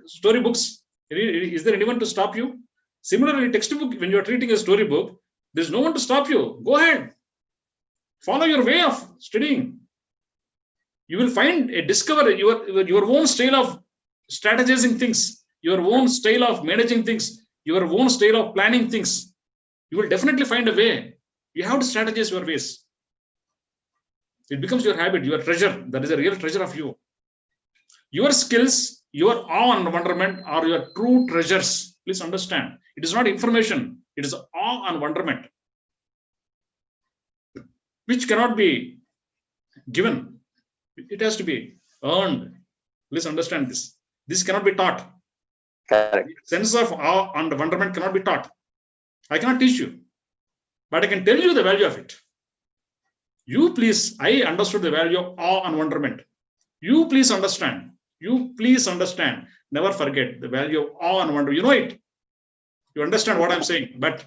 Speaker 1: storybooks? Is there anyone to stop you? Similarly, textbook, when you are treating a storybook, there's no one to stop you. Go ahead. Follow your way of studying. You will find discover your own style of strategizing things, your own style of managing things, your own style of planning things. You will definitely find a way. You have to strategize your ways. It becomes your habit, your treasure. That is a real treasure of you. Your skills, your awe and wonderment are your true treasures. Please understand. It is not information. It is awe and wonderment, which cannot be given. It has to be earned. Please understand this. This cannot be taught.
Speaker 2: Correct.
Speaker 1: Sense of awe and wonderment cannot be taught. I cannot teach you, but I can tell you the value of it. I understood the value of awe and wonderment. You please understand. Never forget the value of awe and wonder. You know it. You understand what I'm saying, but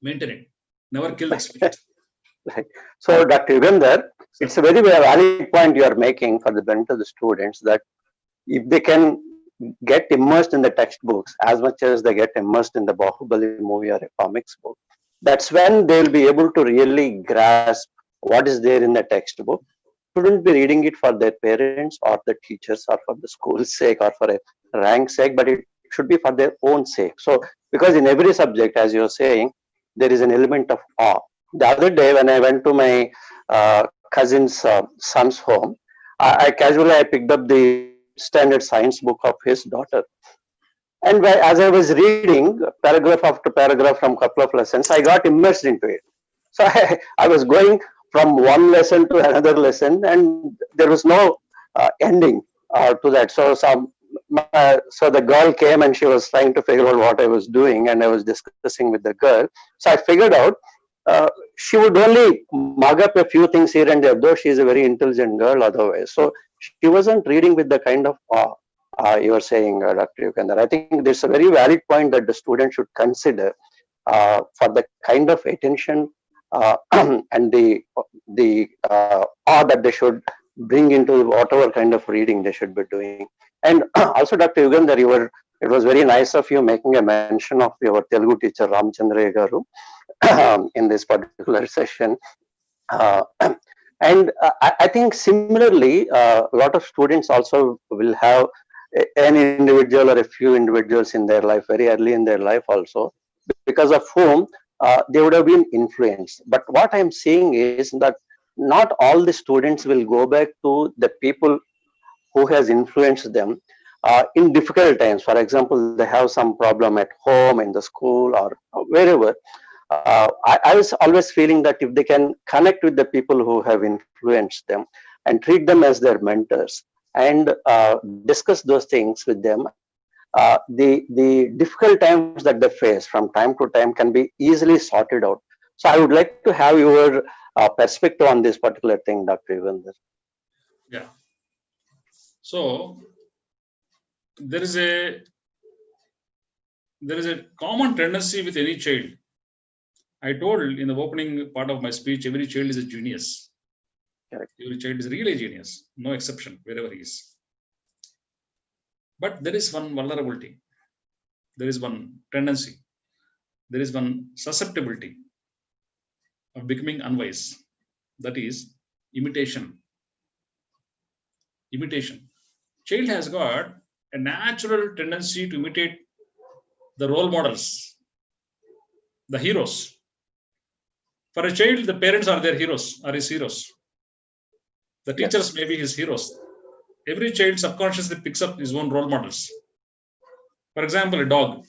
Speaker 1: maintain it. Never kill the spirit.
Speaker 2: Right. So, Dr. Yugandhar, it's a very valid point you are making for the benefit of the students, that if they can get immersed in the textbooks as much as they get immersed in the Bahubali movie or a comics book, that's when they'll be able to really grasp what is there in the textbook. Shouldn't be reading it for their parents or the teachers or for the school's sake or for a rank sake, but it should be for their own sake. So, because in every subject, as you're saying, there is an element of awe. The other day when I went to my cousin's son's home, I casually picked up the standard science book of his daughter. And as I was reading paragraph after paragraph from a couple of lessons, I got immersed into it. So I was going from one lesson to another lesson, and there was no ending to that. So the girl came and she was trying to figure out what I was doing, and I was discussing with the girl. So I figured out she would only mug up a few things here and there, though she is a very intelligent girl otherwise. So she wasn't reading with the kind of awe you were saying, Dr. Yukendra. I think there's a very valid point that the student should consider for the kind of attention and the awe that they should bring into whatever kind of reading they should be doing. And also, Dr. Yugandhar, it was very nice of you making a mention of your Telugu teacher Ramchandra Garu in this particular session. And I think similarly, a lot of students also will have an individual or a few individuals in their life very early in their life also, because of whom they would have been influenced. But what I'm seeing is that not all the students will go back to the people who has influenced them in difficult times. For example, they have some problem at home, in the school, or wherever. I was always feeling that if they can connect with the people who have influenced them and treat them as their mentors and discuss those things with them, the difficult times that they face from time to time can be easily sorted out. So I would like to have your perspective on this particular thing, Dr. Yugandhar.
Speaker 1: Yeah. So there is a common tendency with any child. I told in the opening part of my speech, every child is a genius.
Speaker 2: Correct.
Speaker 1: Every child is really a genius, no exception, wherever he is. But there is one vulnerability. There is one tendency. There is one susceptibility of becoming unwise. That is imitation. Imitation. Child has got a natural tendency to imitate the role models, the heroes. For a child, the parents are their heroes, are his heroes. The teachers may be his heroes. Every child subconsciously picks up his own role models. For example, a dog.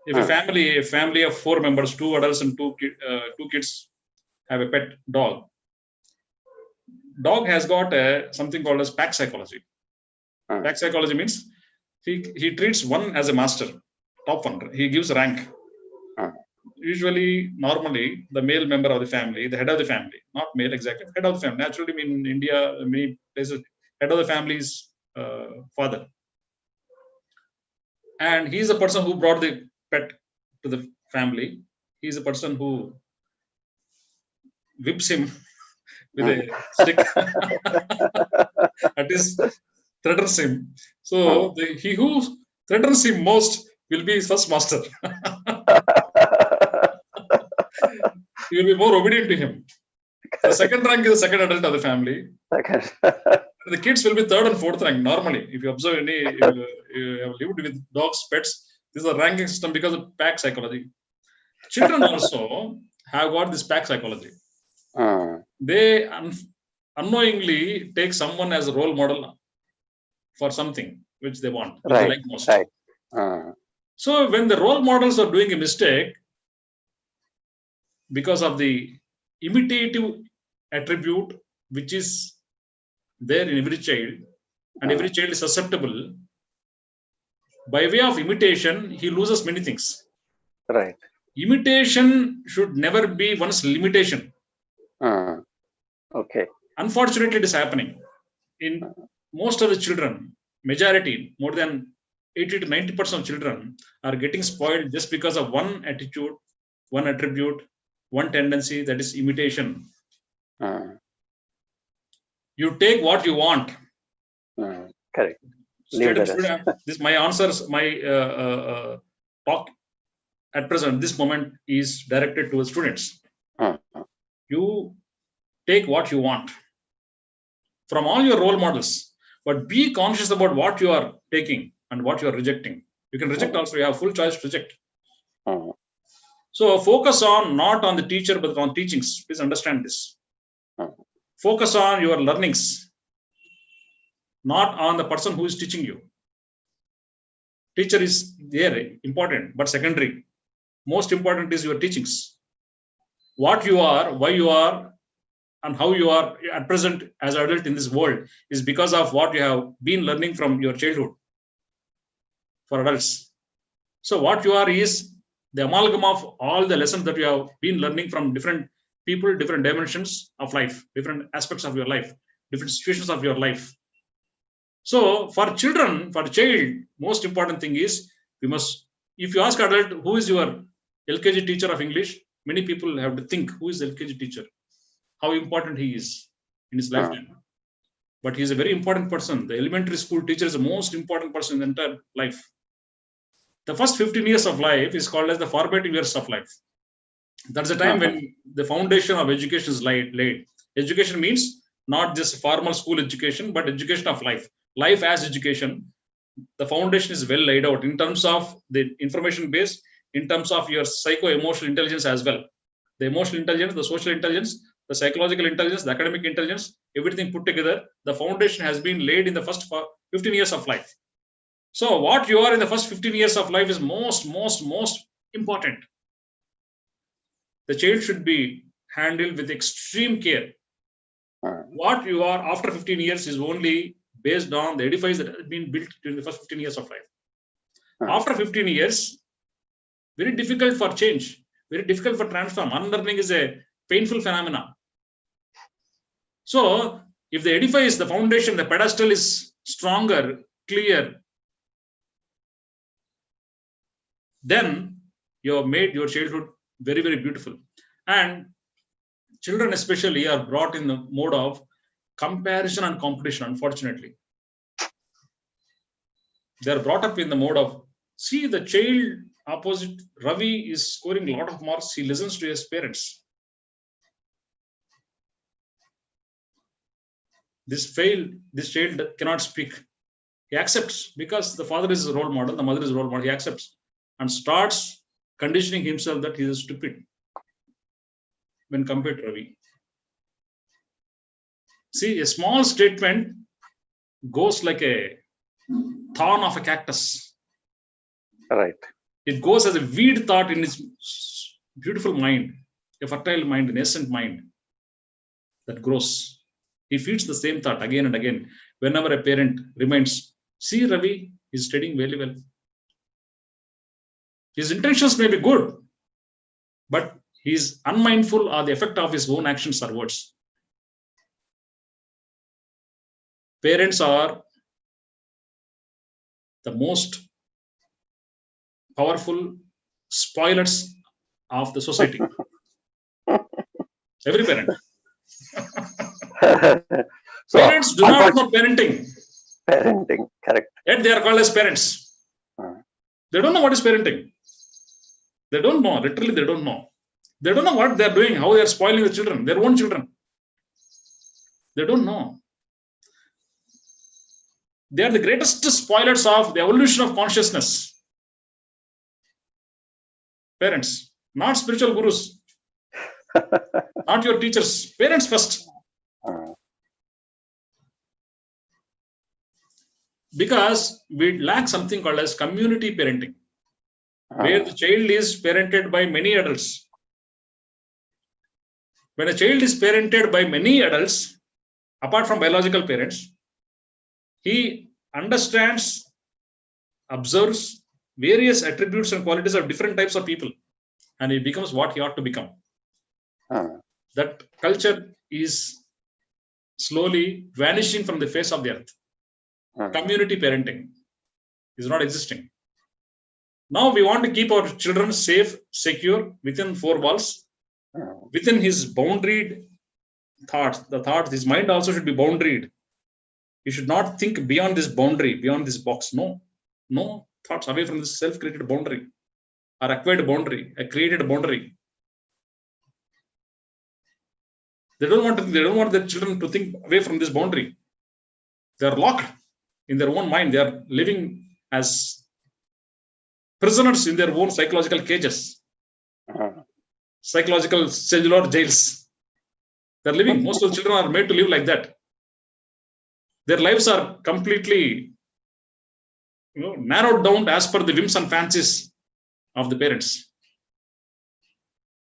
Speaker 1: If a family of 4 members, 2 adults and 2 kids have a pet dog, dog has got something called as pack psychology. Pack psychology means he treats one as a master, top one. He gives rank. Usually, normally, the male member of the family, the head of the family, not male exactly, head of the family. Naturally, in India, many places, head of the family is father. And he is the person who brought the pet to the family. He is the person who whips him with a stick. That is, threatens him. So, he who threatens him most will be his first master. He will be more obedient to him. The second rank is the second adult of the family. The kids will be third and fourth rank normally. If you observe if you have lived with dogs, pets, this is a ranking system because of pack psychology. Children also have got this pack psychology. They unknowingly take someone as a role model for something which they want, which they like most. So when the role models are doing a mistake, because of the imitative attribute which is there in every child, and every child is susceptible, by way of imitation, he loses many things.
Speaker 2: Right.
Speaker 1: Imitation should never be one's limitation.
Speaker 2: Okay.
Speaker 1: Unfortunately, it is happening. In most of the children, majority, more than 80 to 90% of children are getting spoiled just because of one attitude, one attribute, one tendency, that is imitation. You take what you want.
Speaker 2: Correct.
Speaker 1: This my answers, my talk at present, this moment is directed to the students. You take what you want from all your role models, but be conscious about what you are taking and what you are rejecting. You can reject also, you have full choice to reject. So focus on not on the teacher, but on teachings. Please understand this. Focus on your learnings, not on the person who is teaching you. Teacher is there, important, but secondary. Most important is your teachings. What you are, why you are, and how you are at present as an adult in this world is because of what you have been learning from your childhood for adults. So what you are is the amalgam of all the lessons that you have been learning from different people, different dimensions of life, different aspects of your life, different situations of your life. So for children, for child, most important thing is we must, if you ask adult, who is your LKG teacher of English? Many people have to think, who is the LKG teacher? How important he is in his lifetime. But he is a very important person. The elementary school teacher is the most important person in the entire life. The first 15 years of life is called as the formative years of life. That's the time when the foundation of education is laid. Education means not just formal school education, but education of life. Life as education. The foundation is well laid out in terms of the information base, in terms of your psycho-emotional intelligence as well. The emotional intelligence, the social intelligence, the psychological intelligence, the academic intelligence, everything put together, the foundation has been laid in the first 15 years of life. So what you are in the first 15 years of life is most important. The child should be handled with extreme care. What you are after 15 years is only based on the edifice that has been built during the first 15 years of life. After 15 years, very difficult for change, very difficult for transform. Unlearning is a painful phenomenon. So if the edifice, the foundation, the pedestal is stronger, clear, then you have made your childhood very, very beautiful. And children especially are brought in the mode of comparison and competition, unfortunately. They are brought up in the mode of, see, the child opposite Ravi is scoring a lot of marks. He listens to his parents. This child cannot speak. He accepts because the father is a role model, the mother is a role model. He accepts and starts conditioning himself that he is stupid when compared to Ravi. See, a small statement goes like a thorn of a cactus.
Speaker 2: Right.
Speaker 1: It goes as a weed thought in his beautiful mind, a fertile mind, an innocent mind that grows. He feeds the same thought again and again. Whenever a parent reminds, see, Ravi is studying very well. His intentions may be good, but he is unmindful of the effect of his own actions or words. Parents are the most powerful spoilers of the society. Every parent.
Speaker 2: So,
Speaker 1: parents do not know parenting.
Speaker 2: Parenting, correct.
Speaker 1: Yet they are called as parents. They don't know what is parenting. They don't know. Literally, they don't know. They don't know what they are doing, how they are spoiling the children, their own children. They don't know. They are the greatest spoilers of the evolution of consciousness. Parents, not spiritual gurus, not your teachers. Parents first. Because we lack something called as community parenting, where the child is parented by many adults. When a child is parented by many adults, apart from biological parents, he understands, observes various attributes and qualities of different types of people, and he becomes what he ought to become. That culture is slowly vanishing from the face of the earth. Community parenting is not existing. Now we want to keep our children safe, secure within four walls, within his boundaried thoughts. The thoughts, his mind also should be boundaried. He should not think beyond this boundary, beyond this box. No thoughts away from this self-created boundary, or acquired boundary, a created boundary. They don't want their children to think away from this boundary. They are locked in their own mind. They are living as prisoners in their own psychological cages, psychological cellular jails. They're living. Most of the children are made to live like that. Their lives are completely narrowed down as per the whims and fancies of the parents.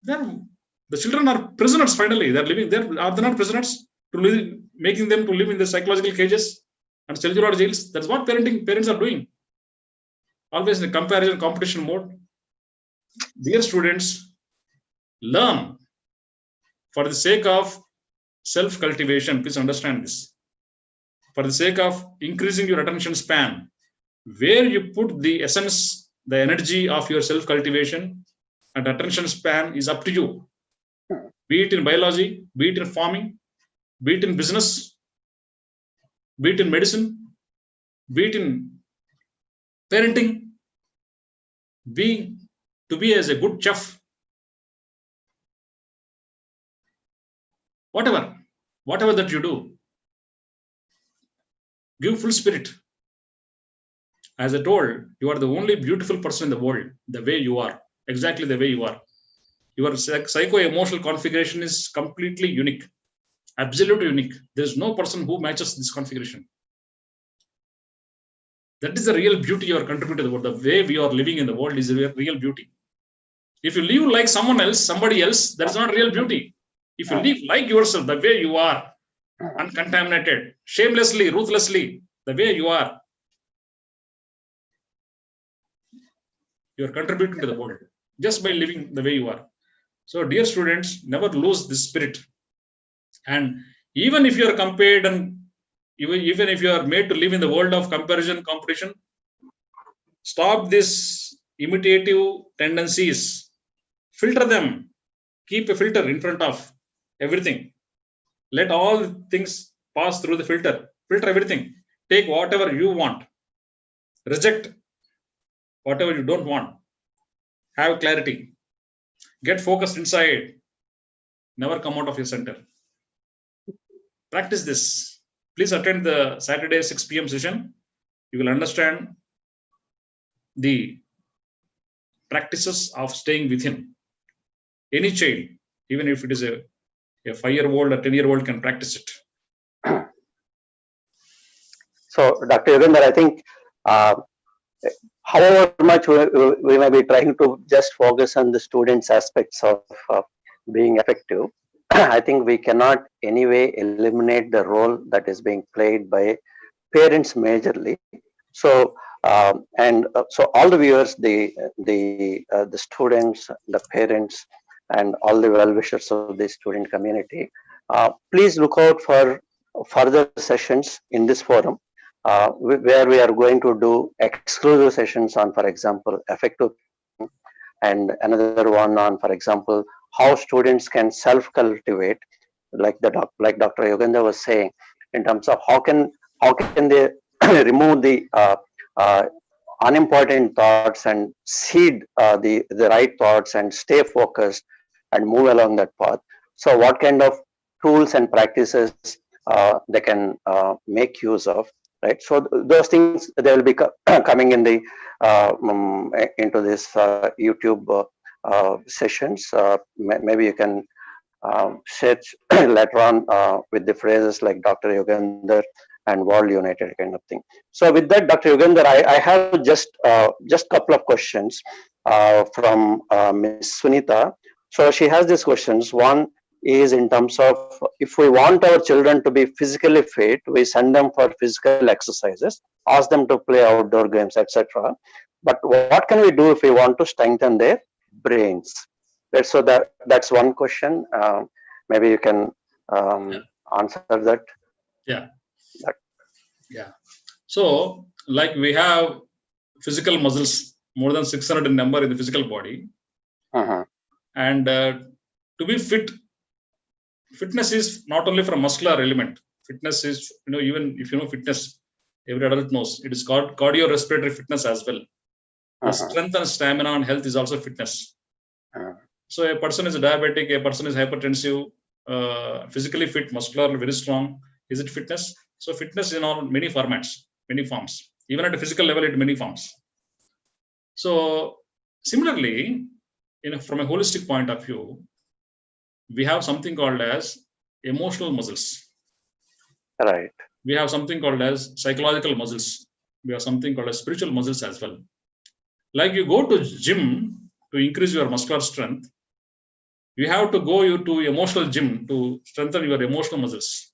Speaker 1: The children are prisoners finally. They're living there. Are they not prisoners? Making them to live in the psychological cages and cellular jails. That's what parents are doing. Always in a comparison, competition mode. Dear students, learn for the sake of self-cultivation, please understand this. For the sake of increasing your attention span, where you put the essence, the energy of your self-cultivation and attention span is up to you. Be it in biology, be it in farming, be it in business, be it in medicine, be it in parenting, to be as a good chef, whatever that you do, give full spirit. As I told, you are the only beautiful person in the world, the way you are, exactly the way you are. Your psycho-emotional configuration is completely unique, absolutely unique. There's no person who matches this configuration. That is the real beauty you are contributing to the world. The way we are living in the world is a real beauty. If you live like someone else, somebody else, that's not real beauty. If you live like yourself, the way you are, uncontaminated, shamelessly, ruthlessly, the way you are, you are contributing to the world just by living the way you are. So, dear students, never lose this spirit. And even if you are compared and even if you are made to live in the world of comparison, competition, stop this imitative tendencies. Filter them. Keep a filter in front of everything. Let all things pass through the filter. Filter everything. Take whatever you want. Reject whatever you don't want. Have clarity. Get focused inside. Never come out of your center. Practice this. Please attend the Saturday 6 p.m. session. You will understand the practices of staying within. Any child, even if it is a 5-year-old or 10-year-old, can practice it.
Speaker 2: So, Dr. Yogender, I think however much we may be trying to just focus on the students' aspects of being effective, I think we cannot anyway eliminate the role that is being played by parents majorly. So, so all the viewers, the students, the parents, and all the well-wishers of the student community, please look out for further sessions in this forum, where we are going to do exclusive sessions on, for example, effective, and another one on, for example, how students can self-cultivate, like Dr. Yogender was saying, in terms of how can they remove the unimportant thoughts and seed the right thoughts and stay focused and move along that path. So what kind of tools and practices they can make use of, right? So those things, they will be coming in the into this YouTube sessions. Maybe you can search later on with the phrases like Dr. Yogender and World United kind of thing. So with that, Dr. Yogender, I have just couple of questions from Ms. Sunita. So she has these questions. One is in terms of, if we want our children to be physically fit, we send them for physical exercises, ask them to play outdoor games, etc. But what can we do if we want to strengthen their brains? So that's one question. Maybe you can answer that.
Speaker 1: Yeah. So, like, we have physical muscles, more than 600 in number in the physical body. And to be fit, fitness is not only from muscular element. Fitness is, even if you know fitness, every adult knows, it is called cardiorespiratory fitness as well. The strength and stamina and health is also fitness. So a person is diabetic, a person is hypertensive, physically fit, muscular, very strong. Is it fitness? So fitness is in all many formats, many forms. Even at a physical level, it many forms. So similarly, from a holistic point of view, we have something called as emotional muscles.
Speaker 2: Right.
Speaker 1: We have something called as psychological muscles. We have something called as spiritual muscles as well. Like, you go to gym to increase your muscular strength, you have to go to emotional gym to strengthen your emotional muscles.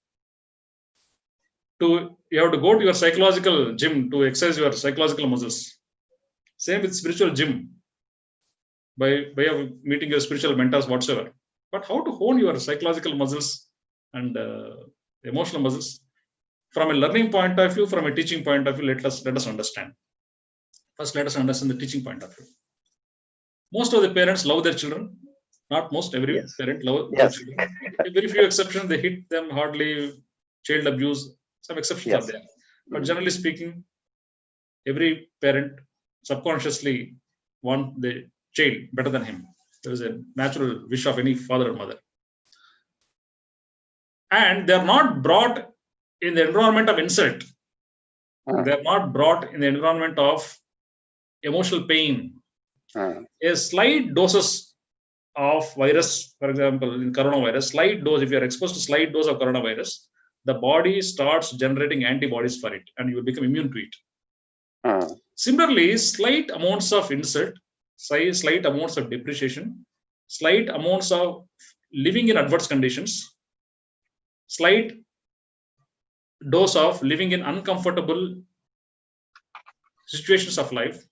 Speaker 1: You have to go to your psychological gym to exercise your psychological muscles. Same with spiritual gym, by way of meeting your spiritual mentors, whatsoever. But how to hone your psychological muscles and emotional muscles. From a learning point of view, from a teaching point of view, let us understand. First, let us understand the teaching point of view. Most of the parents love their children. Not most, every parent love their children. Very few exceptions, they hit them hardly, child abuse, some exceptions are there. But generally speaking, every parent subconsciously want the child better than him. There is a natural wish of any father or mother. And they are not brought in the environment of insult. They are not brought in the environment of emotional pain. A slight doses of virus, for example, in coronavirus, slight dose, if you are exposed to slight dose of coronavirus, the body starts generating antibodies for it and you will become immune to it. Similarly, slight amounts of insult, slight amounts of depreciation, slight amounts of living in adverse conditions, slight dose of living in uncomfortable situations of life.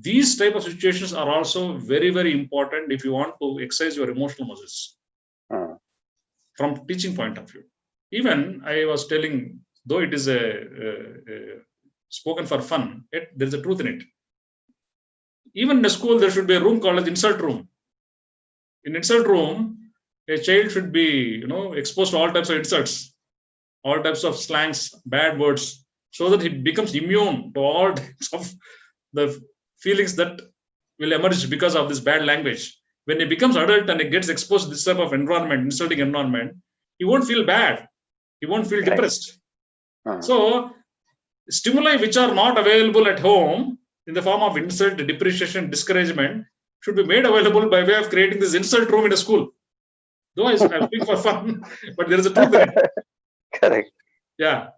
Speaker 1: These type of situations are also very, very important if you want to exercise your emotional muscles from teaching point of view. Even I was telling, though it is a spoken for fun, there is a truth in it. Even in a school, there should be a room called as insult room. In insult room, a child should be, exposed to all types of insults, all types of slangs, bad words, so that he becomes immune to all types of the feelings that will emerge because of this bad language. When he becomes adult and he gets exposed to this type of environment, insulting environment, he won't feel bad. He won't feel depressed. So, stimuli which are not available at home in the form of insult, depreciation, discouragement should be made available by way of creating this insult room in a school. Though I speak for fun, but there is a truth in it.
Speaker 2: Correct.
Speaker 1: Yeah.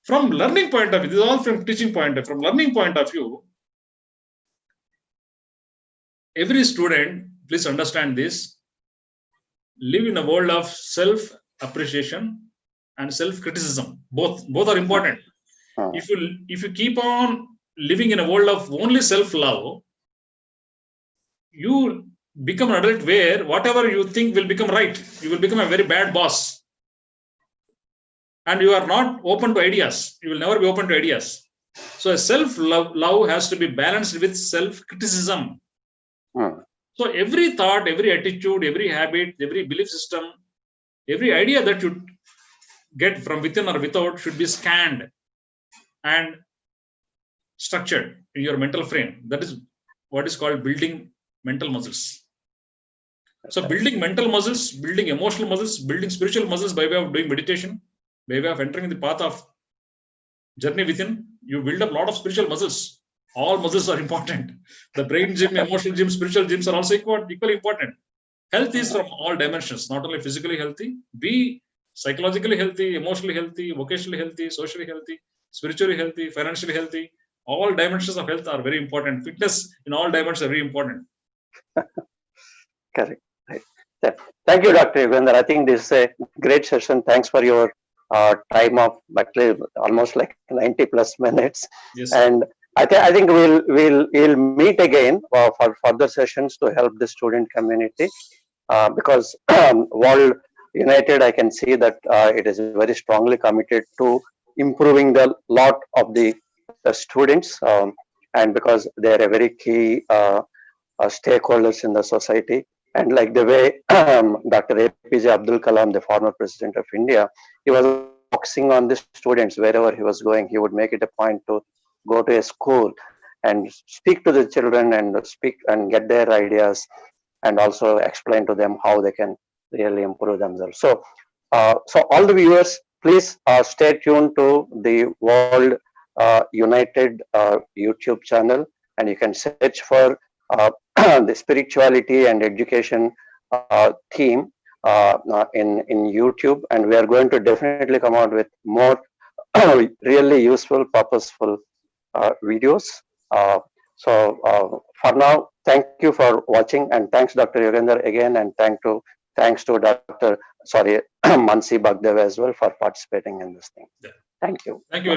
Speaker 1: From learning point of view, this is all from teaching point of view. From learning point of view, every student, please understand this, live in a world of self-appreciation and self-criticism. Both are important. If you keep on living in a world of only self-love, you become an adult where whatever you think will become right. You will become a very bad boss. And you are not open to ideas. You will never be open to ideas. So a self-love has to be balanced with self-criticism. So every thought, every attitude, every habit, every belief system, every idea that you get from within or without should be scanned and structured in your mental frame. That is what is called building mental muscles. So building mental muscles, building emotional muscles, building spiritual muscles by way of doing meditation, by way of entering the path of journey within, you build up a lot of spiritual muscles. All muscles are important. The brain gym, emotional gym, spiritual gyms are also equally important. Health is from all dimensions, not only physically healthy, be psychologically healthy, emotionally healthy, vocationally healthy, socially healthy, spiritually healthy, financially healthy. All dimensions of health are very important. Fitness in all dimensions are very important.
Speaker 2: Correct. Right. Thank you, Dr. Yugandhar. I think this is a great session. Thanks for your time of almost like 90 plus minutes.
Speaker 1: Yes,
Speaker 2: and I think we'll meet again for further sessions to help the student community because World United, I can see that it is very strongly committed to improving the lot of the students and because they are a very key stakeholders in the society. And like the way Dr. APJ Abdul Kalam, the former president of India, he was focusing on the students wherever he was going. He would make it a point to go to a school and speak to the children and speak and get their ideas and also explain to them how they can really improve themselves. So, so all the viewers, please stay tuned to the World United YouTube channel, and you can search for the spirituality and education theme in YouTube, and we are going to definitely come out with more really useful, purposeful videos. So for now, thank you for watching, and thanks Dr. Yugandhar again, and thanks to Dr. Mansi Bagdev as well for participating in this thing.
Speaker 1: Yeah.
Speaker 2: Thank you.
Speaker 1: Thank you.